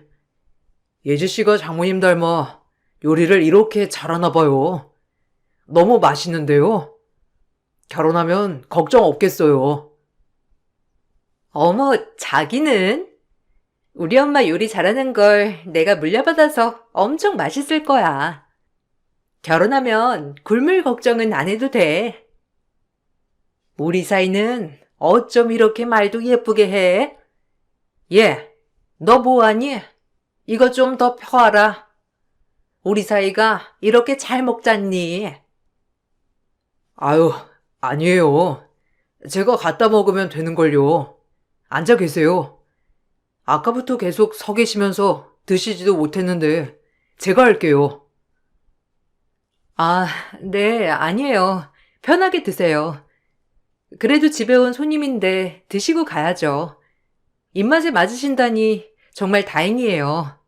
예지씨가 장모님 닮아 요리를 이렇게 잘하나 봐요. 너무 맛있는데요. 결혼하면 걱정 없겠어요. 어머, 자기는? 우리 엄마 요리 잘하는 걸 내가 물려받아서 엄청 맛있을 거야. 결혼하면 굶을 걱정은 안 해도 돼. 우리 사이는 어쩜 이렇게 말도 예쁘게 해? 얘, 너 뭐하니? 이거 좀 더 펴와라. 우리 사이가 이렇게 잘 먹잖니? 아유, 아니에요. 제가 갖다 먹으면 되는걸요. 앉아 계세요. 아까부터 계속 서 계시면서 드시지도 못했는데 제가 할게요. 아, 네, 아니에요. 편하게 드세요. 그래도 집에 온 손님인데 드시고 가야죠. 입맛에 맞으신다니 정말 다행이에요.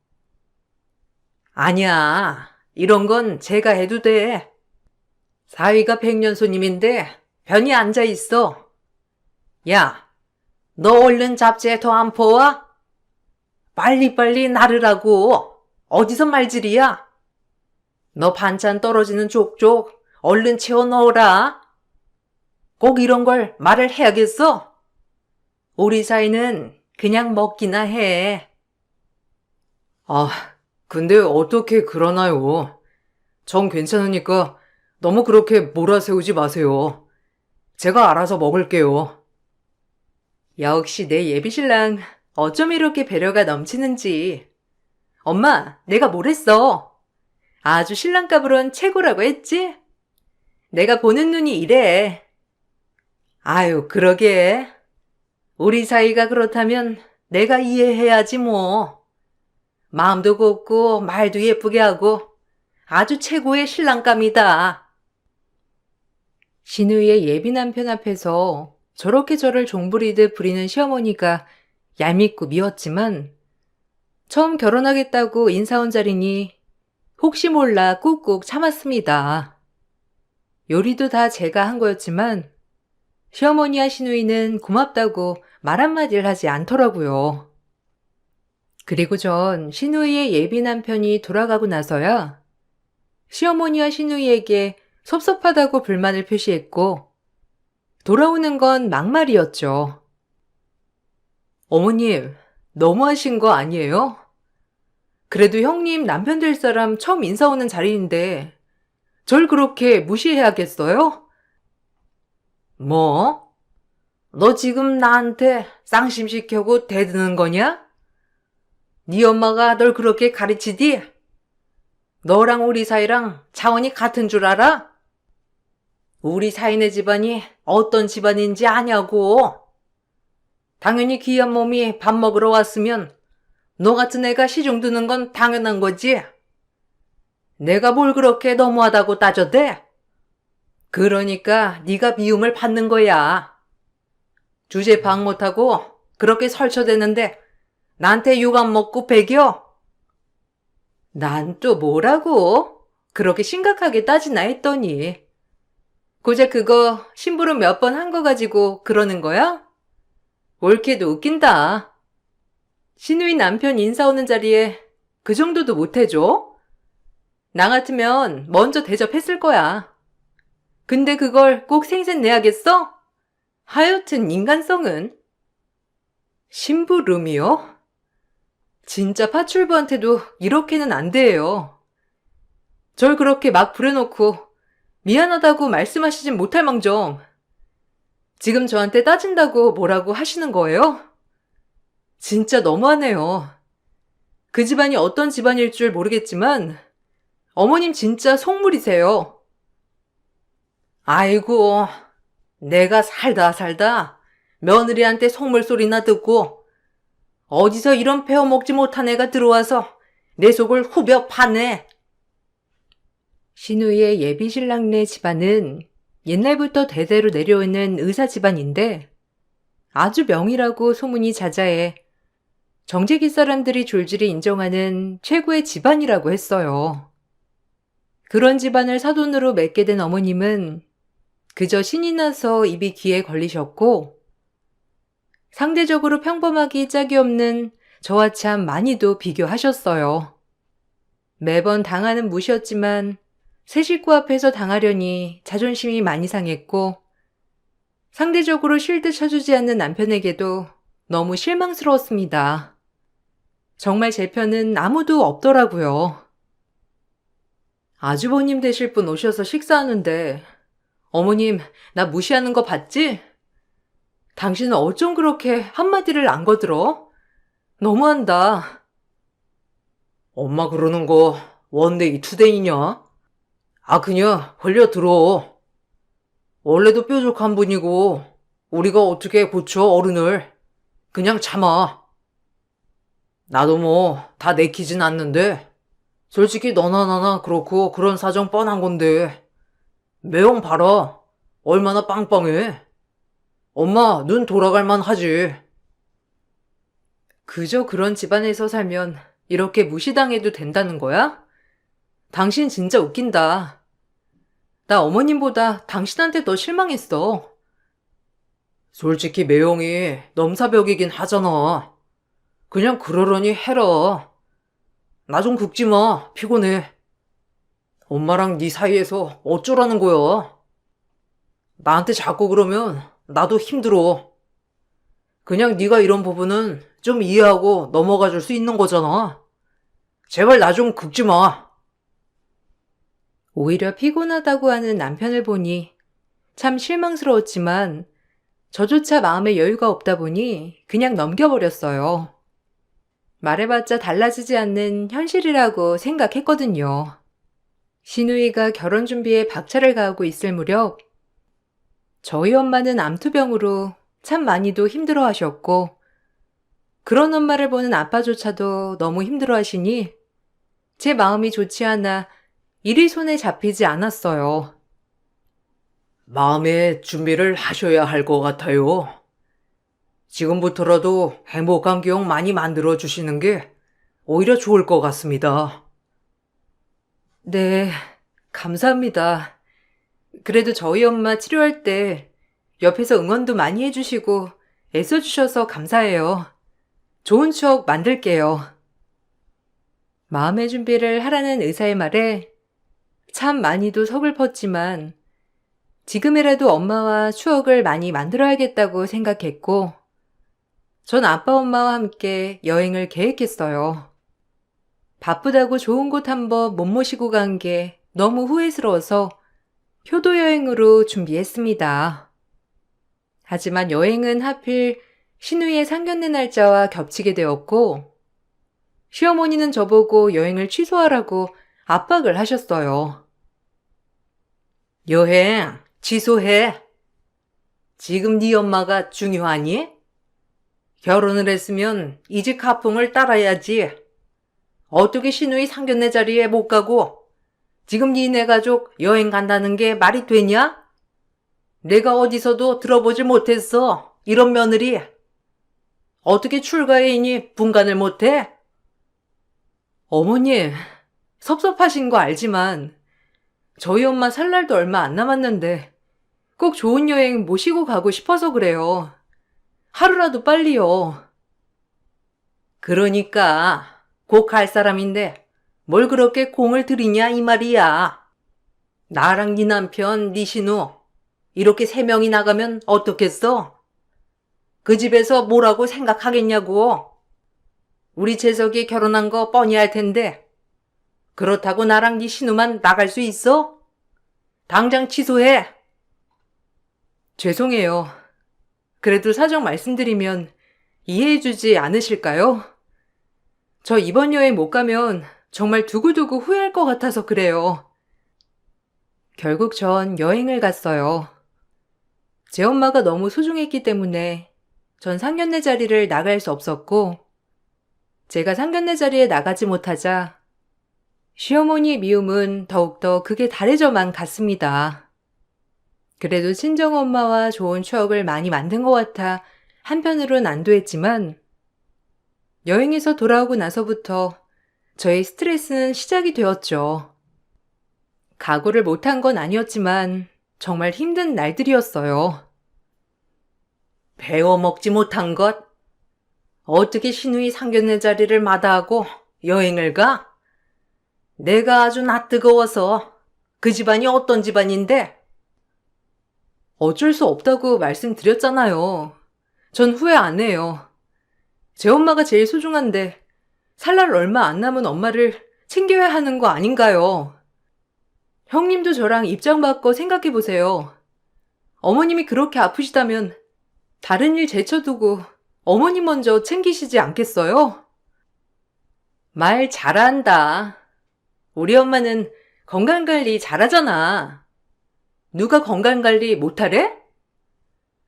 아니야. 이런 건 제가 해도 돼. 사위가 백년 손님인데 편히 앉아 있어. 야, 너 얼른 잡채 더 안 퍼와? 빨리빨리 나르라고. 어디서 말질이야? 너 반찬 떨어지는 족족 얼른 채워 넣어라. 꼭 이런 걸 말을 해야겠어? 우리 사이는 그냥 먹기나 해. 아, 근데 어떻게 그러나요? 전 괜찮으니까 너무 그렇게 몰아세우지 마세요. 제가 알아서 먹을게요. 역시 내 예비신랑 어쩜 이렇게 배려가 넘치는지. 엄마, 내가 뭘 했어? 아주 신랑감으론 최고라고 했지? 내가 보는 눈이 이래. 아유, 그러게. 우리 사이가 그렇다면 내가 이해해야지 뭐. 마음도 곱고 말도 예쁘게 하고 아주 최고의 신랑감이다. 신우이의 예비 남편 앞에서 저렇게 저를 종부리듯 부리는 시어머니가 얄밉고 미웠지만 처음 결혼하겠다고 인사 온 자리니 혹시 몰라 꾹꾹 참았습니다. 요리도 다 제가 한 거였지만 시어머니와 시누이는 고맙다고 말 한마디를 하지 않더라고요. 그리고 전 시누이의 예비 남편이 돌아가고 나서야 시어머니와 시누이에게 섭섭하다고 불만을 표시했고 돌아오는 건 막말이었죠. 어머님, 너무하신 거 아니에요? 그래도 형님 남편 될 사람 처음 인사 오는 자리인데 절 그렇게 무시해야겠어요? 뭐? 너 지금 나한테 쌍심시켜고 대드는 거냐? 네 엄마가 널 그렇게 가르치디? 너랑 우리 사이랑 차원이 같은 줄 알아? 우리 사이네 집안이 어떤 집안인지 아냐고. 당연히 귀한 몸이 밥 먹으러 왔으면 너 같은 애가 시중 드는 건 당연한 거지. 내가 뭘 그렇게 너무하다고 따져대? 그러니까 네가 미움을 받는 거야. 주제 파악 못하고 그렇게 설쳐대는데 나한테 욕 안 먹고 배겨? 난 또 뭐라고? 그렇게 심각하게 따지나 했더니 고작 그거 심부름 몇 번 한 거 가지고 그러는 거야? 옳게도 웃긴다. 시누이 남편 인사 오는 자리에 그 정도도 못해줘? 나 같으면 먼저 대접했을 거야. 근데 그걸 꼭 생색내야겠어? 하여튼 인간성은. 심부름이요? 진짜 파출부한테도 이렇게는 안 돼요. 절 그렇게 막 부려놓고 미안하다고 말씀하시진 못할 망정. 지금 저한테 따진다고 뭐라고 하시는 거예요? 진짜 너무하네요. 그 집안이 어떤 집안일 줄 모르겠지만 어머님 진짜 속물이세요. 아이고, 내가 살다 며느리한테 속물 소리나 듣고 어디서 이런 배워먹지 못한 애가 들어와서 내 속을 후벼 파네. 신우이의 예비 신랑네 집안은 옛날부터 대대로 내려오는 의사 집안인데 아주 명의라고 소문이 자자해 정재기 사람들이 줄줄이 인정하는 최고의 집안이라고 했어요. 그런 집안을 사돈으로 맺게 된 어머님은 그저 신이 나서 입이 귀에 걸리셨고 상대적으로 평범하기 짝이 없는 저와 참 많이도 비교하셨어요. 매번 당하는 무시였지만 새 식구 앞에서 당하려니 자존심이 많이 상했고 상대적으로 쉴드 쳐주지 않는 남편에게도 너무 실망스러웠습니다. 정말 제 편은 아무도 없더라고요. 아주버님 되실 분 오셔서 식사하는데 어머님, 나 무시하는 거 봤지? 당신은 어쩜 그렇게 한마디를 안 거들어? 너무한다. 엄마 그러는 거 원데이 투데이냐? 아, 그냥 걸려 들어. 원래도 뾰족한 분이고 우리가 어떻게 고쳐 어른을. 그냥 참아. 나도 뭐 다 내키진 않는데 솔직히 너나 나나 그렇고 그런 사정 뻔한 건데 매형 봐라. 얼마나 빵빵해. 엄마 눈 돌아갈 만하지. 그저 그런 집안에서 살면 이렇게 무시당해도 된다는 거야? 당신 진짜 웃긴다. 나 어머님보다 당신한테 더 실망했어. 솔직히 매형이 넘사벽이긴 하잖아. 그냥 그러려니 해라. 나 좀 긁지 마. 피곤해. 엄마랑 네 사이에서 어쩌라는 거야. 나한테 자꾸 그러면 나도 힘들어. 그냥 네가 이런 부분은 좀 이해하고 넘어가 줄 수 있는 거잖아. 제발 나 좀 긁지 마. 오히려 피곤하다고 하는 남편을 보니 참 실망스러웠지만 저조차 마음에 여유가 없다 보니 그냥 넘겨버렸어요. 말해봤자 달라지지 않는 현실이라고 생각했거든요. 시누이가 결혼 준비에 박차를 가하고 있을 무렵 저희 엄마는 암투병으로 참 많이도 힘들어 하셨고 그런 엄마를 보는 아빠조차도 너무 힘들어 하시니 제 마음이 좋지 않아 일이 손에 잡히지 않았어요. 마음의 준비를 하셔야 할 것 같아요. 지금부터라도 행복한 기억 많이 만들어 주시는 게 오히려 좋을 것 같습니다. 네, 감사합니다. 그래도 저희 엄마 치료할 때 옆에서 응원도 많이 해주시고 애써주셔서 감사해요. 좋은 추억 만들게요. 마음의 준비를 하라는 의사의 말에 참 많이도 서글펐지만 지금이라도 엄마와 추억을 많이 만들어야겠다고 생각했고 전 아빠 엄마와 함께 여행을 계획했어요. 바쁘다고 좋은 곳 한번 못 모시고 간 게 너무 후회스러워서 효도 여행으로 준비했습니다. 하지만 여행은 하필 시누이의 상견례 날짜와 겹치게 되었고 시어머니는 저보고 여행을 취소하라고 압박을 하셨어요. 여행 취소해. 지금 네 엄마가 중요하니? 결혼을 했으면 이직 가풍을 따라야지. 어떻게 시누이 상견례 자리에 못 가고 지금 니네 가족 여행 간다는 게 말이 되냐? 내가 어디서도 들어보질 못했어. 이런 며느리. 어떻게 출가해이니 분간을 못해? 어머니, 섭섭하신 거 알지만 저희 엄마 살 날도 얼마 안 남았는데 꼭 좋은 여행 모시고 가고 싶어서 그래요. 하루라도 빨리요. 그러니까 곧 갈 사람인데 뭘 그렇게 공을 들이냐 이 말이야. 나랑 네 남편, 네 신우 이렇게 세 명이 나가면 어떻겠어? 그 집에서 뭐라고 생각하겠냐고. 우리 재석이 결혼한 거 뻔히 알 텐데 그렇다고 나랑 네 신우만 나갈 수 있어? 당장 취소해. 죄송해요. 그래도 사정 말씀드리면 이해해주지 않으실까요? 저 이번 여행 못 가면 정말 두고두고 후회할 것 같아서 그래요. 결국 전 여행을 갔어요. 제 엄마가 너무 소중했기 때문에 전 상견례 자리를 나갈 수 없었고 제가 상견례 자리에 나가지 못하자 시어머니의 미움은 더욱더 극에 달해져만 갔습니다. 그래도 친정엄마와 좋은 추억을 많이 만든 것 같아 한편으론 안도했지만 여행에서 돌아오고 나서부터 저의 스트레스는 시작이 되었죠. 각오를 못한 건 아니었지만 정말 힘든 날들이었어요. 배워먹지 못한 것? 어떻게 시누이 상견례 자리를 마다하고 여행을 가? 내가 아주 낯뜨거워서 그 집안이 어떤 집안인데? 어쩔 수 없다고 말씀드렸잖아요. 전 후회 안 해요. 제 엄마가 제일 소중한데 살 날 얼마 안 남은 엄마를 챙겨야 하는 거 아닌가요? 형님도 저랑 입장 바꿔 생각해보세요. 어머님이 그렇게 아프시다면 다른 일 제쳐두고 어머님 먼저 챙기시지 않겠어요? 말 잘한다. 우리 엄마는 건강관리 잘하잖아. 누가 건강관리 못하래?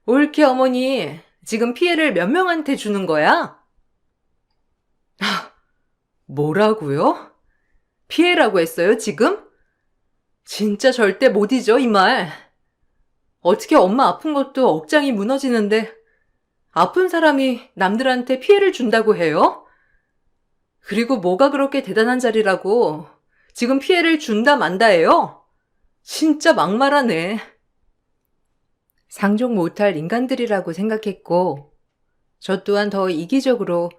옳게 어머니, 지금 피해를 몇 명한테 주는 거야? 뭐라고요? 피해라고 했어요, 지금? 진짜 절대 못 잊어, 이 말. 어떻게 엄마 아픈 것도 억장이 무너지는데 아픈 사람이 남들한테 피해를 준다고 해요? 그리고 뭐가 그렇게 대단한 자리라고 지금 피해를 준다 만다예요? 진짜 막말하네. 상종 못할 인간들이라고 생각했고 저 또한 더 이기적으로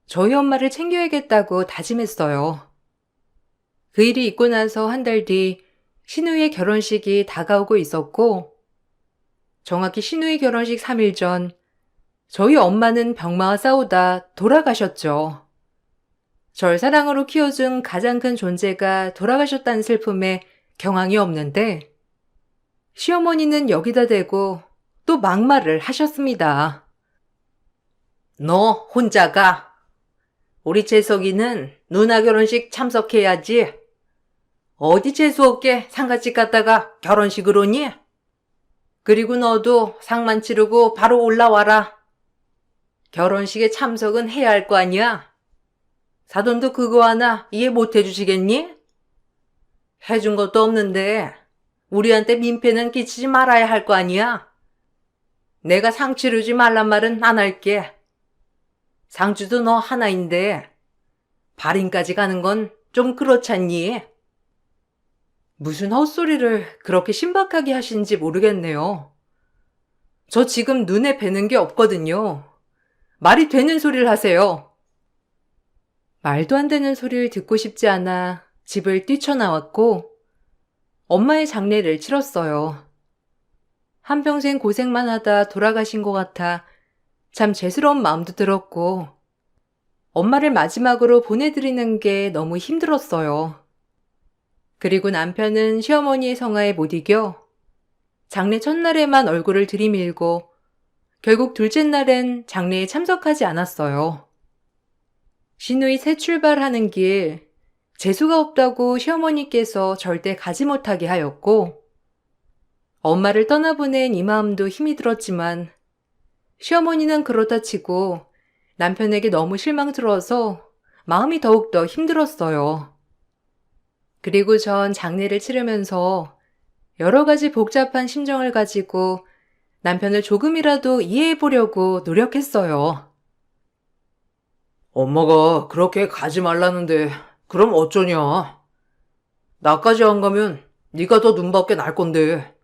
저희 엄마를 챙겨야겠다고 다짐했어요. 그 일이 있고 나서 한 달 뒤 신우의 결혼식이 다가오고 있었고 정확히 신우의 결혼식 3일 전 저희 엄마는 병마와 싸우다 돌아가셨죠. 절 사랑으로 키워준 가장 큰 존재가 돌아가셨다는 슬픔에 경황이 없는데 시어머니는 여기다 대고 또 막말을 하셨습니다. 너 혼자 가. 우리 재석이는 누나 결혼식 참석해야지. 어디 재수없게 상갓집 갔다가 결혼식을 오니? 그리고 너도 상만 치르고 바로 올라와라. 결혼식에 참석은 해야 할 거 아니야? 사돈도 그거 하나 이해 못 해주시겠니? 해준 것도 없는데 우리한테 민폐는 끼치지 말아야 할 거 아니야? 내가 상 치르지 말란 말은 안 할게. 상주도 너 하나인데 발인까지 가는 건 좀 그렇잖니? 무슨 헛소리를 그렇게 신박하게 하시는지 모르겠네요. 저 지금 눈에 뵈는 게 없거든요. 말이 되는 소리를 하세요. 말도 안 되는 소리를 듣고 싶지 않아 집을 뛰쳐나왔고 엄마의 장례를 치렀어요. 한평생 고생만 하다 돌아가신 것 같아 참 죄스러운 마음도 들었고 엄마를 마지막으로 보내드리는 게 너무 힘들었어요. 그리고 남편은 시어머니의 성화에 못 이겨 장례 첫날에만 얼굴을 들이밀고 결국 둘째 날엔 장례에 참석하지 않았어요. 시누이 새 출발하는 길 재수가 없다고 시어머니께서 절대 가지 못하게 하였고 엄마를 떠나보낸 이 마음도 힘이 들었지만 시어머니는 그렇다 치고 남편에게 너무 실망스러워서 마음이 더욱더 힘들었어요. 그리고 전 장례를 치르면서 여러 가지 복잡한 심정을 가지고 남편을 조금이라도 이해해 보려고 노력했어요. 엄마가 그렇게 가지 말라는데 그럼 어쩌냐? 나까지 안 가면 네가 더 눈밖에 날 건데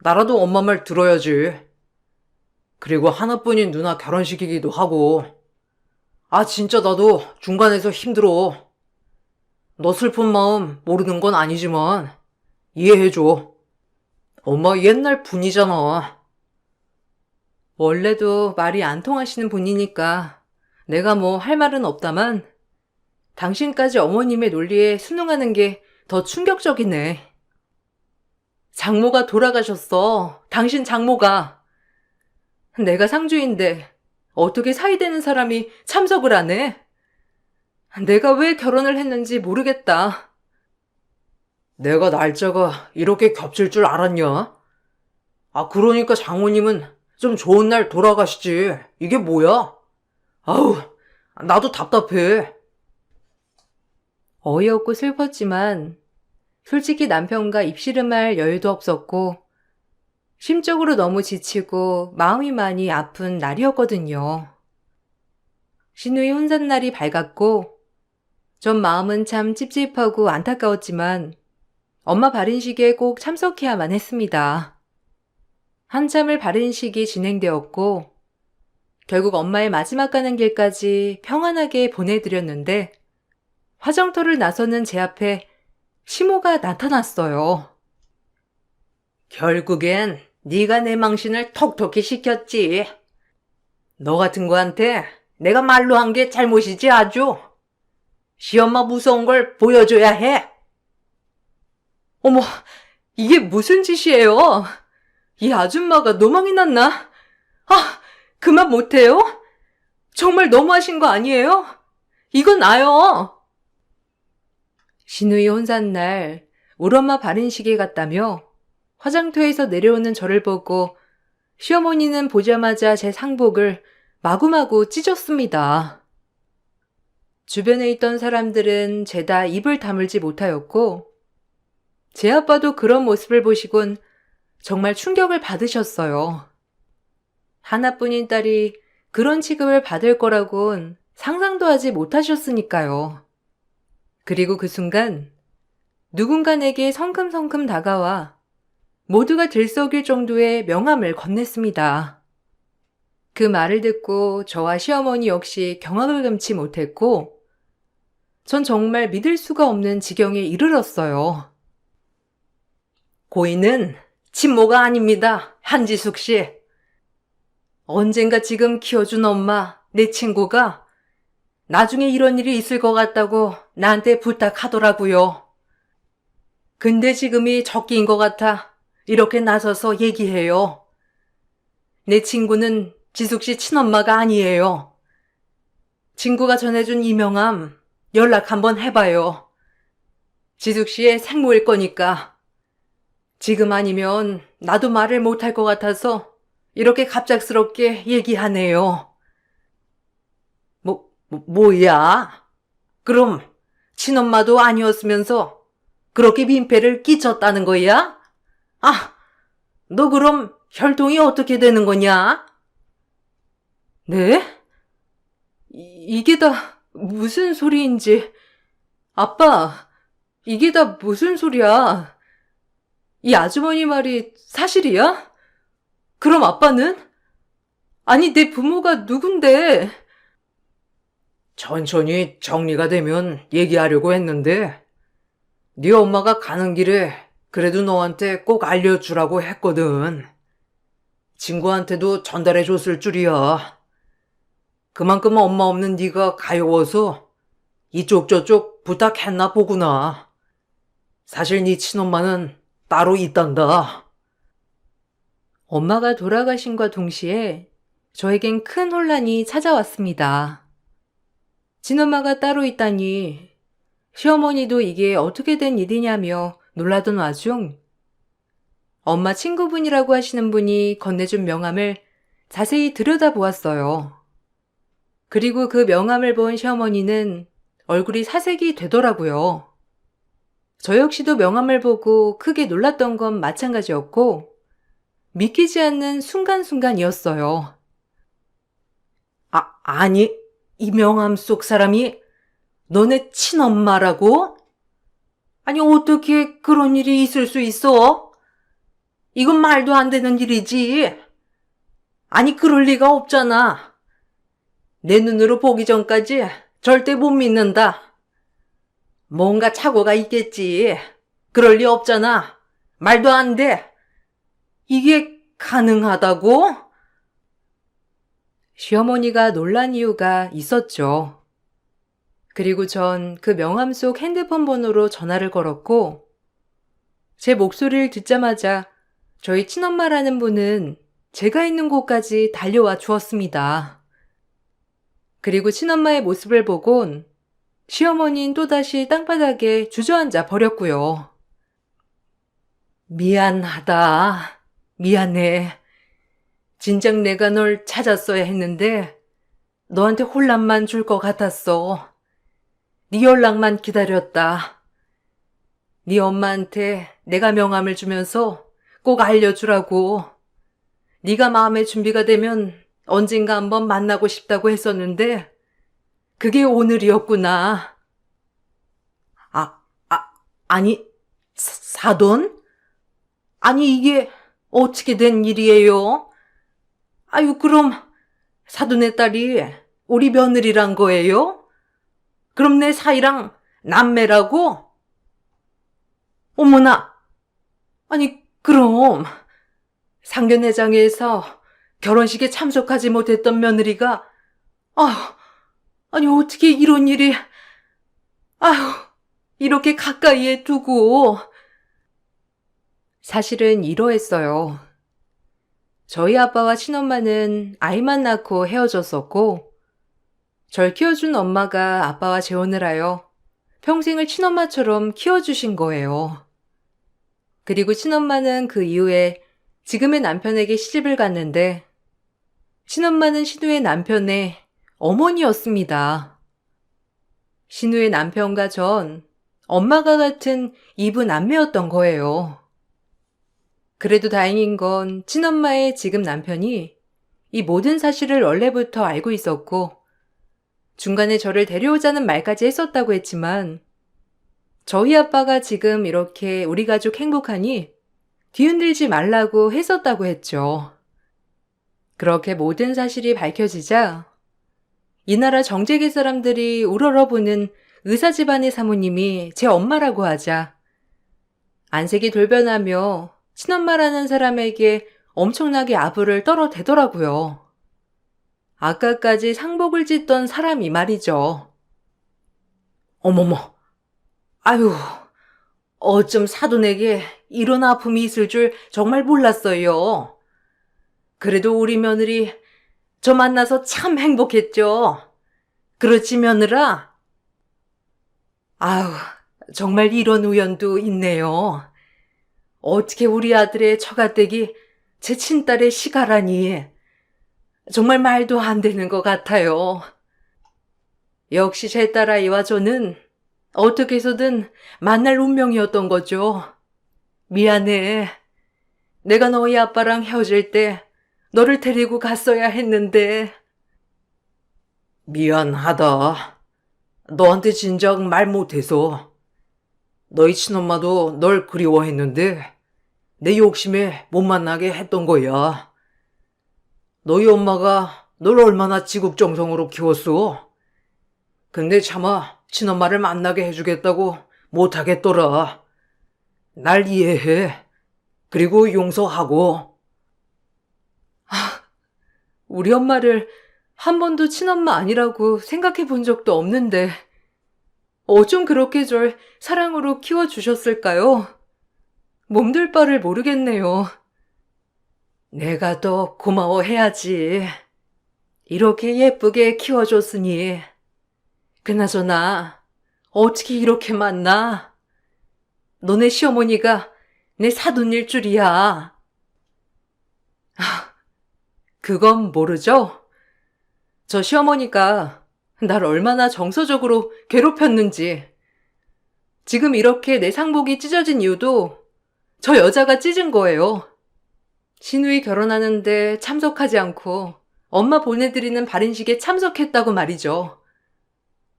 나라도 엄마 말 들어야지. 그리고 하나뿐인 누나 결혼식이기도 하고. 아 진짜 나도 중간에서 힘들어. 너 슬픈 마음 모르는 건 아니지만 이해해줘. 엄마 옛날 분이잖아. 원래도 말이 안 통하시는 분이니까 내가 뭐 할 말은 없다만 당신까지 어머님의 논리에 순응하는 게 더 충격적이네. 장모가 돌아가셨어. 당신 장모가. 내가 상주인데 어떻게 사이되는 사람이 참석을 안 해? 내가 왜 결혼을 했는지 모르겠다. 내가 날짜가 이렇게 겹칠 줄 알았냐? 아 그러니까 장모님은 좀 좋은 날 돌아가시지. 이게 뭐야? 아우 나도 답답해. 어이없고 슬펐지만 솔직히 남편과 입씨름할 여유도 없었고 심적으로 너무 지치고 마음이 많이 아픈 날이었거든요. 시누이 혼잣날이 밝았고 전 마음은 참 찝찝하고 안타까웠지만 엄마 발인식에 꼭 참석해야만 했습니다. 한참을 발인식이 진행되었고 결국 엄마의 마지막 가는 길까지 평안하게 보내드렸는데 화정터를 나서는 제 앞에 시모가 나타났어요. 결국엔 네가 내 망신을 톡톡히 시켰지. 너 같은 거한테 내가 말로 한 게 잘못이지 아주. 시엄마 무서운 걸 보여줘야 해. 어머, 이게 무슨 짓이에요? 이 아줌마가 노망이 났나? 아, 그만 못해요? 정말 너무하신 거 아니에요? 이건 나요. 시누이 혼삿날 우리 엄마 발인식에 갔다며 화장터에서 내려오는 저를 보고 시어머니는 보자마자 제 상복을 마구마구 찢었습니다. 주변에 있던 사람들은 죄다 입을 다물지 못하였고 제 아빠도 그런 모습을 보시곤 정말 충격을 받으셨어요. 하나뿐인 딸이 그런 취급을 받을 거라곤 상상도 하지 못하셨으니까요. 그리고 그 순간 누군가 내게 성큼성큼 다가와 모두가 들썩일 정도의 명함을 건넸습니다. 그 말을 듣고 저와 시어머니 역시 경악을 금치 못했고 전 정말 믿을 수가 없는 지경에 이르렀어요. 고인은 친모가 아닙니다. 한지숙 씨. 언젠가 지금 키워준 엄마, 내 친구가 나중에 이런 일이 있을 것 같다고 나한테 부탁하더라고요. 근데 지금이 적기인 것 같아 이렇게 나서서 얘기해요. 내 친구는 지숙 씨 친엄마가 아니에요. 친구가 전해준 이명함 연락 한번 해봐요. 지숙 씨의 생모일 거니까. 지금 아니면 나도 말을 못할 것 같아서 이렇게 갑작스럽게 얘기하네요. 뭐야? 그럼 친엄마도 아니었으면서 그렇게 민폐를 끼쳤다는 거야? 아, 너 그럼 혈통이 어떻게 되는 거냐? 네? 이게 다 무슨 소리인지. 아빠, 이게 다 무슨 소리야? 이 아주머니 말이 사실이야? 그럼 아빠는? 아니, 내 부모가 누군데? 천천히 정리가 되면 얘기하려고 했는데, 네 엄마가 가는 길에 그래도 너한테 꼭 알려주라고 했거든. 친구한테도 전달해줬을 줄이야. 그만큼 엄마 없는 네가 가여워서 이쪽 저쪽 부탁했나 보구나. 사실 네 친엄마는 따로 있단다. 엄마가 돌아가신과 동시에 저에겐 큰 혼란이 찾아왔습니다. 친엄마가 따로 있다니, 시어머니도 이게 어떻게 된 일이냐며 놀라던 와중 엄마 친구분이라고 하시는 분이 건네준 명함을 자세히 들여다보았어요. 그리고 그 명함을 본 시어머니는 얼굴이 사색이 되더라고요. 저 역시도 명함을 보고 크게 놀랐던 건 마찬가지였고 믿기지 않는 순간순간이었어요. 아니, 이 명함 속 사람이 너네 친엄마라고? 아니, 어떻게 그런 일이 있을 수 있어? 이건 말도 안 되는 일이지. 아니, 그럴 리가 없잖아. 내 눈으로 보기 전까지 절대 못 믿는다. 뭔가 착오가 있겠지. 그럴 리 없잖아. 말도 안 돼. 이게 가능하다고? 시어머니가 놀란 이유가 있었죠. 그리고 전 그 명함 속 핸드폰 번호로 전화를 걸었고, 제 목소리를 듣자마자 저희 친엄마라는 분은 제가 있는 곳까지 달려와 주었습니다. 그리고 친엄마의 모습을 보곤 시어머니는 또다시 땅바닥에 주저앉아 버렸고요. 미안하다. 미안해. 진작 내가 널 찾았어야 했는데 너한테 혼란만 줄 것 같았어. 네 연락만 기다렸다. 네 엄마한테 내가 명함을 주면서 꼭 알려주라고. 네가 마음의 준비가 되면 언젠가 한번 만나고 싶다고 했었는데 그게 오늘이었구나. 아니, 사돈? 아니, 이게 어떻게 된 일이에요? 아유, 그럼 사돈의 딸이 우리 며느리란 거예요? 그럼 내 사이랑 남매라고? 어머나! 아니, 그럼 상견례장에서 결혼식에 참석하지 못했던 며느리가 아니 어떻게 이런 일이 이렇게 가까이에 두고. 사실은 이러했어요. 저희 아빠와 친엄마는 아이만 낳고 헤어졌었고 절 키워준 엄마가 아빠와 재혼을 하여 평생을 친엄마처럼 키워주신 거예요. 그리고 친엄마는 그 이후에 지금의 남편에게 시집을 갔는데 친엄마는 신우의 남편의 어머니였습니다. 신우의 남편과 전 엄마가 같은 이분 남매였던 거예요. 그래도 다행인 건 친엄마의 지금 남편이 이 모든 사실을 원래부터 알고 있었고 중간에 저를 데려오자는 말까지 했었다고 했지만 저희 아빠가 지금 이렇게 우리 가족 행복하니 뒤흔들지 말라고 했었다고 했죠. 그렇게 모든 사실이 밝혀지자 이 나라 정재계 사람들이 우러러보는 의사 집안의 사모님이 제 엄마라고 하자 안색이 돌변하며 친엄마라는 사람에게 엄청나게 아부를 떨어대더라고요. 아까까지 상복을 찢던 사람이 말이죠. 어머머, 아유, 어쩜 사돈에게 이런 아픔이 있을 줄 정말 몰랐어요. 그래도 우리 며느리 저 만나서 참 행복했죠. 그렇지, 며느라? 아우, 정말 이런 우연도 있네요. 어떻게 우리 아들의 처가댁이 제 친딸의 시가라니. 정말 말도 안 되는 것 같아요. 역시 제 딸아이와 저는 어떻게 해서든 만날 운명이었던 거죠. 미안해. 내가 너희 아빠랑 헤어질 때 너를 데리고 갔어야 했는데. 미안하다. 너한테 진작 말 못해서. 너희 친엄마도 널 그리워했는데 내 욕심에 못 만나게 했던 거야. 너희 엄마가 널 얼마나 지국정성으로 키웠어. 근데 차마 친엄마를 만나게 해주겠다고 못하겠더라. 날 이해해. 그리고 용서하고. 우리 엄마를 한 번도 친엄마 아니라고 생각해 본 적도 없는데 어쩜 그렇게 절 사랑으로 키워주셨을까요? 몸둘 바를 모르겠네요. 내가 더 고마워해야지. 이렇게 예쁘게 키워줬으니. 그나저나 어떻게 이렇게 만나? 너네 시어머니가 내 사돈일 줄이야. 그건 모르죠? 저 시어머니가 날 얼마나 정서적으로 괴롭혔는지. 지금 이렇게 내 상복이 찢어진 이유도 저 여자가 찢은 거예요. 시누이 결혼하는데 참석하지 않고 엄마 보내드리는 발인식에 참석했다고 말이죠.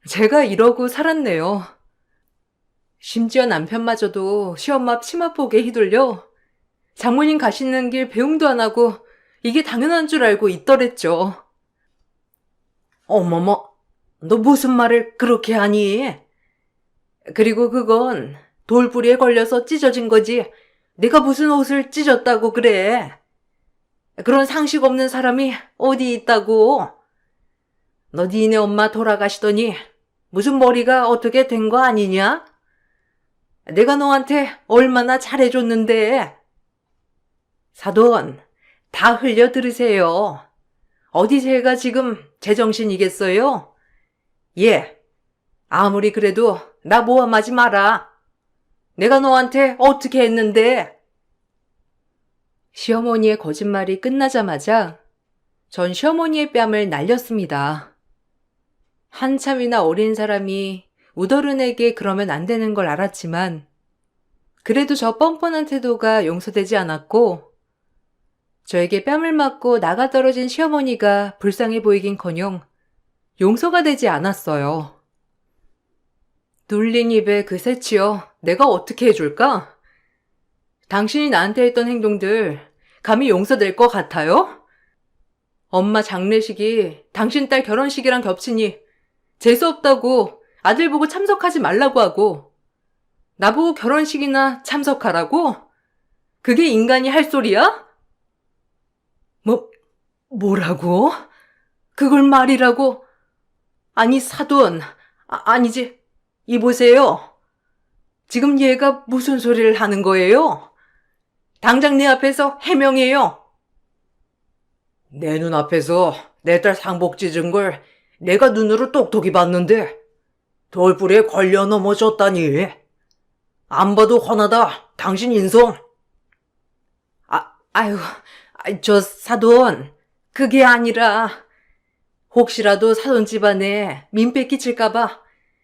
제가 이러고 살았네요. 심지어 남편마저도 시엄마 치마폭에 휘둘려 장모님 가시는 길 배웅도 안 하고 이게 당연한 줄 알고 있더랬죠. 어머머, 너 무슨 말을 그렇게 하니? 그리고 그건 돌부리에 걸려서 찢어진 거지. 내가 무슨 옷을 찢었다고 그래. 그런 상식 없는 사람이 어디 있다고. 너 니네 엄마 돌아가시더니 무슨 머리가 어떻게 된 거 아니냐? 내가 너한테 얼마나 잘해줬는데. 사돈, 다 흘려 들으세요. 어디 제가 지금 제정신이겠어요? 예, 아무리 그래도 나 모함하지 마라. 내가 너한테 어떻게 했는데? 시어머니의 거짓말이 끝나자마자 전 시어머니의 뺨을 날렸습니다. 한참이나 어린 사람이 우더른에게 그러면 안 되는 걸 알았지만 그래도 저 뻔뻔한 태도가 용서되지 않았고 저에게 뺨을 맞고 나가 떨어진 시어머니가 불쌍해 보이긴커녕 용서가 되지 않았어요. 눌린 입에 그 새치여 내가 어떻게 해줄까? 당신이 나한테 했던 행동들 감히 용서될 것 같아요? 엄마 장례식이 당신 딸 결혼식이랑 겹치니 재수없다고 아들 보고 참석하지 말라고 하고 나보고 결혼식이나 참석하라고? 그게 인간이 할 소리야? 뭐라고? 그걸 말이라고? 아니, 사돈. 아니지. 이보세요. 지금 얘가 무슨 소리를 하는 거예요? 당장 내 앞에서 해명해요. 내 눈앞에서 내 딸 상복 찢은 걸 내가 눈으로 똑똑히 봤는데 돌불에 걸려 넘어졌다니. 안 봐도 훤하다. 당신 인성. 아유, 저 사돈. 그게 아니라 혹시라도 사돈 집안에 민폐 끼칠까봐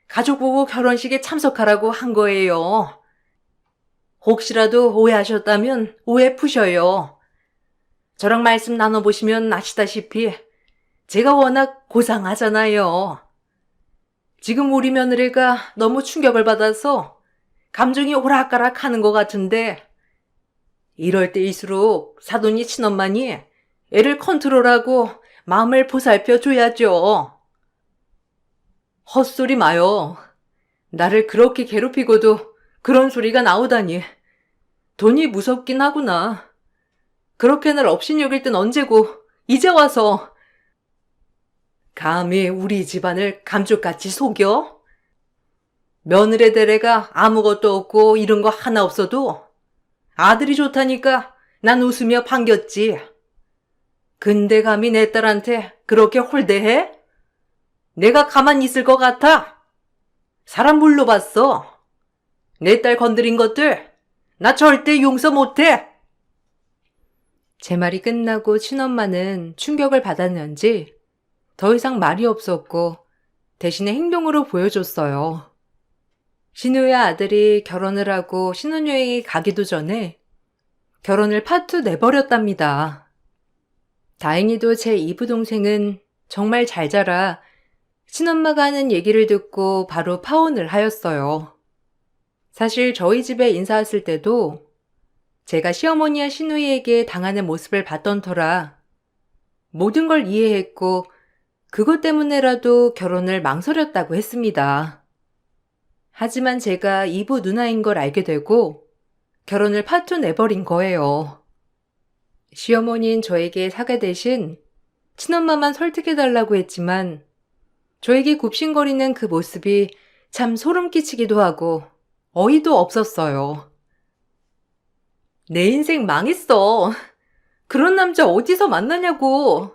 가족 보고 결혼식에 참석하라고 한 거예요. 혹시라도 오해하셨다면 오해 푸셔요. 저랑 말씀 나눠보시면 아시다시피 제가 워낙 고상하잖아요. 지금 우리 며느리가 너무 충격을 받아서 감정이 오락가락 하는 것 같은데 이럴 때일수록 사돈이 친엄마니 애를 컨트롤하고 마음을 보살펴 줘야죠. 헛소리 마요. 나를 그렇게 괴롭히고도 그런 소리가 나오다니. 돈이 무섭긴 하구나. 그렇게 날 업신여길 땐 언제고 이제 와서. 감히 우리 집안을 감쪽같이 속여? 며느리 대래가 아무것도 없고 이런 거 하나 없어도 아들이 좋다니까 난 웃으며 반겼지. 근데 감히 내 딸한테 그렇게 홀대해? 내가 가만히 있을 것 같아? 사람 물러봤어. 내 딸 건드린 것들 나 절대 용서 못해. 제 말이 끝나고 친엄마는 충격을 받았는지 더 이상 말이 없었고 대신에 행동으로 보여줬어요. 신우의 아들이 결혼을 하고 신혼여행에 가기도 전에 결혼을 파투 내버렸답니다. 다행히도 제 이부 동생은 정말 잘 자라 친엄마가 하는 얘기를 듣고 바로 파혼을 하였어요. 사실 저희 집에 인사 왔을 때도 제가 시어머니와 시누이에게 당하는 모습을 봤던 터라 모든 걸 이해했고 그것 때문에라도 결혼을 망설였다고 했습니다. 하지만 제가 이부 누나인 걸 알게 되고 결혼을 파투 내버린 거예요. 시어머니는 저에게 사과 대신 친엄마만 설득해달라고 했지만 저에게 굽신거리는 그 모습이 참 소름 끼치기도 하고 어이도 없었어요. 내 인생 망했어. 그런 남자 어디서 만나냐고.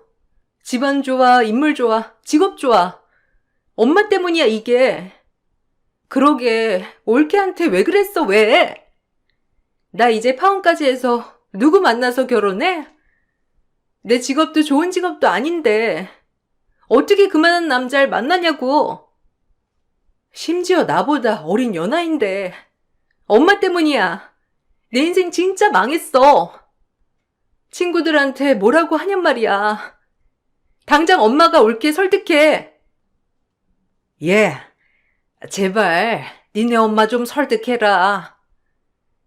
집안 좋아, 인물 좋아, 직업 좋아. 엄마 때문이야 이게. 그러게 올케한테 왜 그랬어 왜? 나 이제 파혼까지 해서 누구 만나서 결혼해? 내 직업도 좋은 직업도 아닌데 어떻게 그만한 남자를 만나냐고. 심지어 나보다 어린 연하인데 엄마 때문이야. 내 인생 진짜 망했어. 친구들한테 뭐라고 하냔 말이야. 당장 엄마가 옳게 설득해. 예, 제발 니네 엄마 좀 설득해라.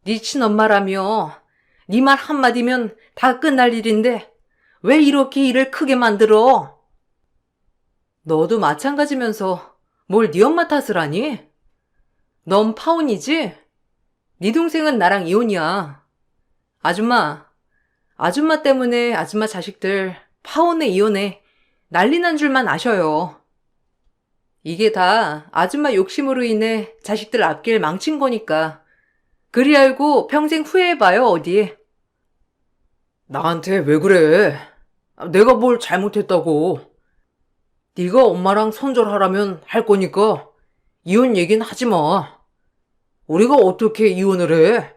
네 친엄마라며 네 말 한마디면 다 끝날 일인데 왜 이렇게 일을 크게 만들어? 너도 마찬가지면서 뭘 네 엄마 탓을 하니? 넌 파혼이지? 네 동생은 나랑 이혼이야. 아줌마 때문에 아줌마 자식들 파혼해 이혼해 난리 난 줄만 아셔요. 이게 다 아줌마 욕심으로 인해 자식들 앞길 망친 거니까 그리 알고 평생 후회해봐요 어디. 나한테 왜 그래? 내가 뭘 잘못했다고. 네가 엄마랑 손절하라면 할 거니까 이혼 얘기는 하지 마. 우리가 어떻게 이혼을 해?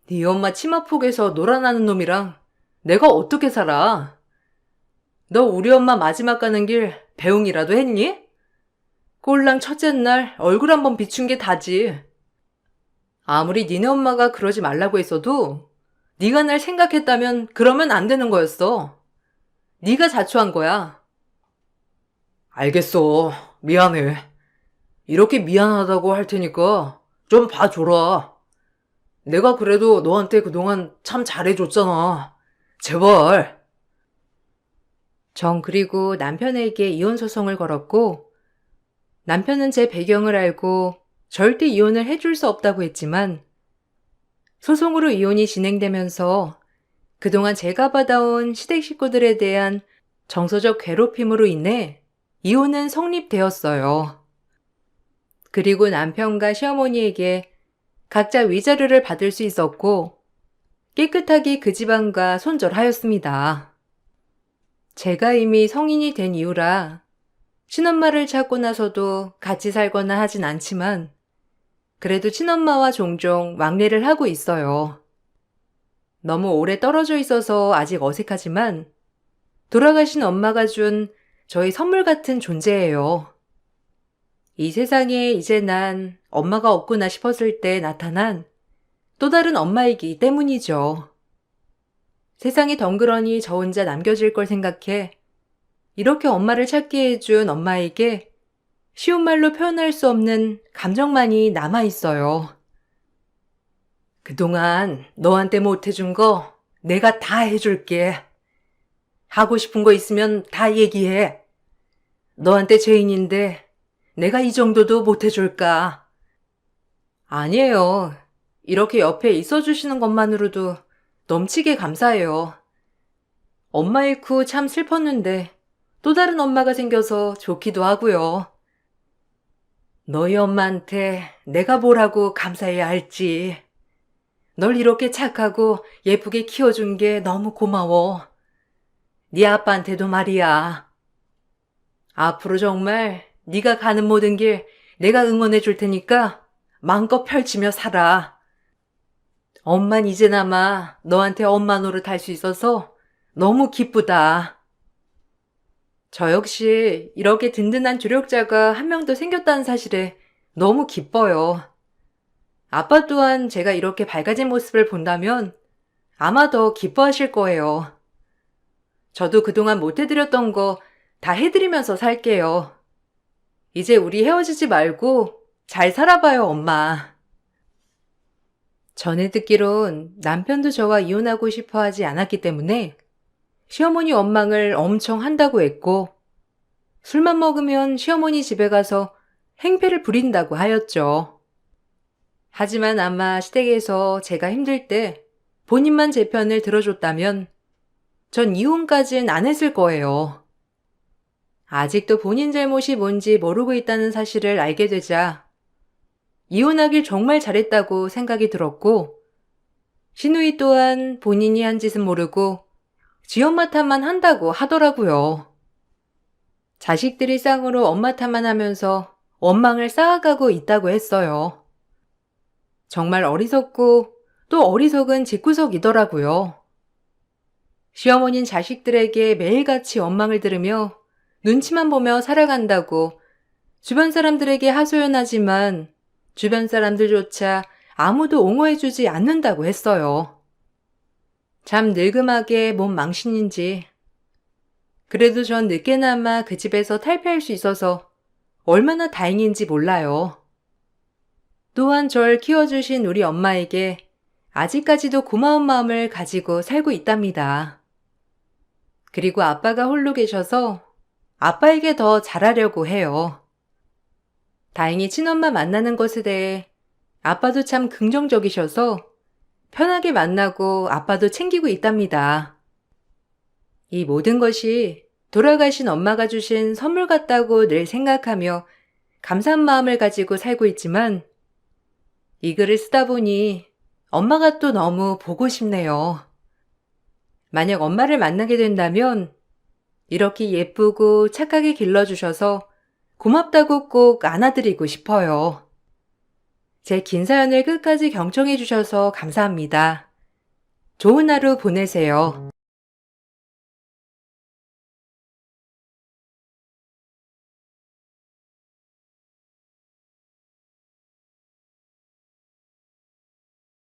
네 엄마 치마폭에서 놀아나는 놈이랑 내가 어떻게 살아? 너 우리 엄마 마지막 가는 길 배웅이라도 했니? 꼴랑 첫째 날 얼굴 한번 비춘 게 다지. 아무리 니네 엄마가 그러지 말라고 했어도 네가 날 생각했다면 그러면 안 되는 거였어. 네가 자초한 거야. 알겠어. 미안해. 이렇게 미안하다고 할 테니까 좀 봐줘라. 내가 그래도 너한테 그동안 참 잘해줬잖아. 제발. 전 그리고 남편에게 이혼 소송을 걸었고 남편은 제 배경을 알고 절대 이혼을 해줄 수 없다고 했지만 소송으로 이혼이 진행되면서 그동안 제가 받아온 시댁 식구들에 대한 정서적 괴롭힘으로 인해 이혼은 성립되었어요. 그리고 남편과 시어머니에게 각자 위자료를 받을 수 있었고 깨끗하게 그 집안과 손절하였습니다. 제가 이미 성인이 된 이후라 친엄마를 찾고 나서도 같이 살거나 하진 않지만 그래도 친엄마와 종종 왕래를 하고 있어요. 너무 오래 떨어져 있어서 아직 어색하지만 돌아가신 엄마가 준 저희 선물 같은 존재예요. 이 세상에 이제 난 엄마가 없구나 싶었을 때 나타난 또 다른 엄마이기 때문이죠. 세상이 덩그러니 저 혼자 남겨질 걸 생각해 이렇게 엄마를 찾게 해준 엄마에게 쉬운 말로 표현할 수 없는 감정만이 남아있어요. 그동안 너한테 못해준 거 내가 다 해줄게. 하고 싶은 거 있으면 다 얘기해. 너한테 죄인인데 내가 이 정도도 못해줄까? 아니에요. 이렇게 옆에 있어주시는 것만으로도 넘치게 감사해요. 엄마 잃고 참 슬펐는데 또 다른 엄마가 생겨서 좋기도 하고요. 너희 엄마한테 내가 뭐라고 감사해야 할지. 널 이렇게 착하고 예쁘게 키워준 게 너무 고마워. 네 아빠한테도 말이야. 앞으로 정말 네가 가는 모든 길 내가 응원해 줄 테니까 마음껏 펼치며 살아. 엄만 이제나마 너한테 엄마 노릇 할 수 있어서 너무 기쁘다. 저 역시 이렇게 든든한 조력자가 한 명 더 생겼다는 사실에 너무 기뻐요. 아빠 또한 제가 이렇게 밝아진 모습을 본다면 아마 더 기뻐하실 거예요. 저도 그동안 못 해드렸던 거 다 해드리면서 살게요. 이제 우리 헤어지지 말고 잘 살아봐요, 엄마. 전에 듣기론 남편도 저와 이혼하고 싶어 하지 않았기 때문에 시어머니 원망을 엄청 한다고 했고, 술만 먹으면 시어머니 집에 가서 행패를 부린다고 하였죠. 하지만 아마 시댁에서 제가 힘들 때 본인만 제 편을 들어줬다면 전 이혼까진 안 했을 거예요. 아직도 본인 잘못이 뭔지 모르고 있다는 사실을 알게 되자 이혼하길 정말 잘했다고 생각이 들었고, 시누이 또한 본인이 한 짓은 모르고 지 엄마 탓만 한다고 하더라고요. 자식들이 쌍으로 엄마 탓만 하면서 원망을 쌓아가고 있다고 했어요. 정말 어리석고 또 어리석은 집구석이더라고요. 시어머니는 자식들에게 매일같이 원망을 들으며 눈치만 보며 살아간다고 주변 사람들에게 하소연하지만 주변 사람들조차 아무도 옹호해주지 않는다고 했어요. 참 늙음하게 몸 망신인지. 그래도 전 늦게나마 그 집에서 탈피할 수 있어서 얼마나 다행인지 몰라요. 또한 절 키워주신 우리 엄마에게 아직까지도 고마운 마음을 가지고 살고 있답니다. 그리고 아빠가 홀로 계셔서 아빠에게 더 잘하려고 해요. 다행히 친엄마 만나는 것에 대해 아빠도 참 긍정적이셔서 편하게 만나고 아빠도 챙기고 있답니다. 이 모든 것이 돌아가신 엄마가 주신 선물 같다고 늘 생각하며 감사한 마음을 가지고 살고 있지만, 이 글을 쓰다 보니 엄마가 또 너무 보고 싶네요. 만약 엄마를 만나게 된다면 이렇게 예쁘고 착하게 길러주셔서 고맙다고 꼭 안아드리고 싶어요. 제 긴 사연을 끝까지 경청해 주셔서 감사합니다. 좋은 하루 보내세요.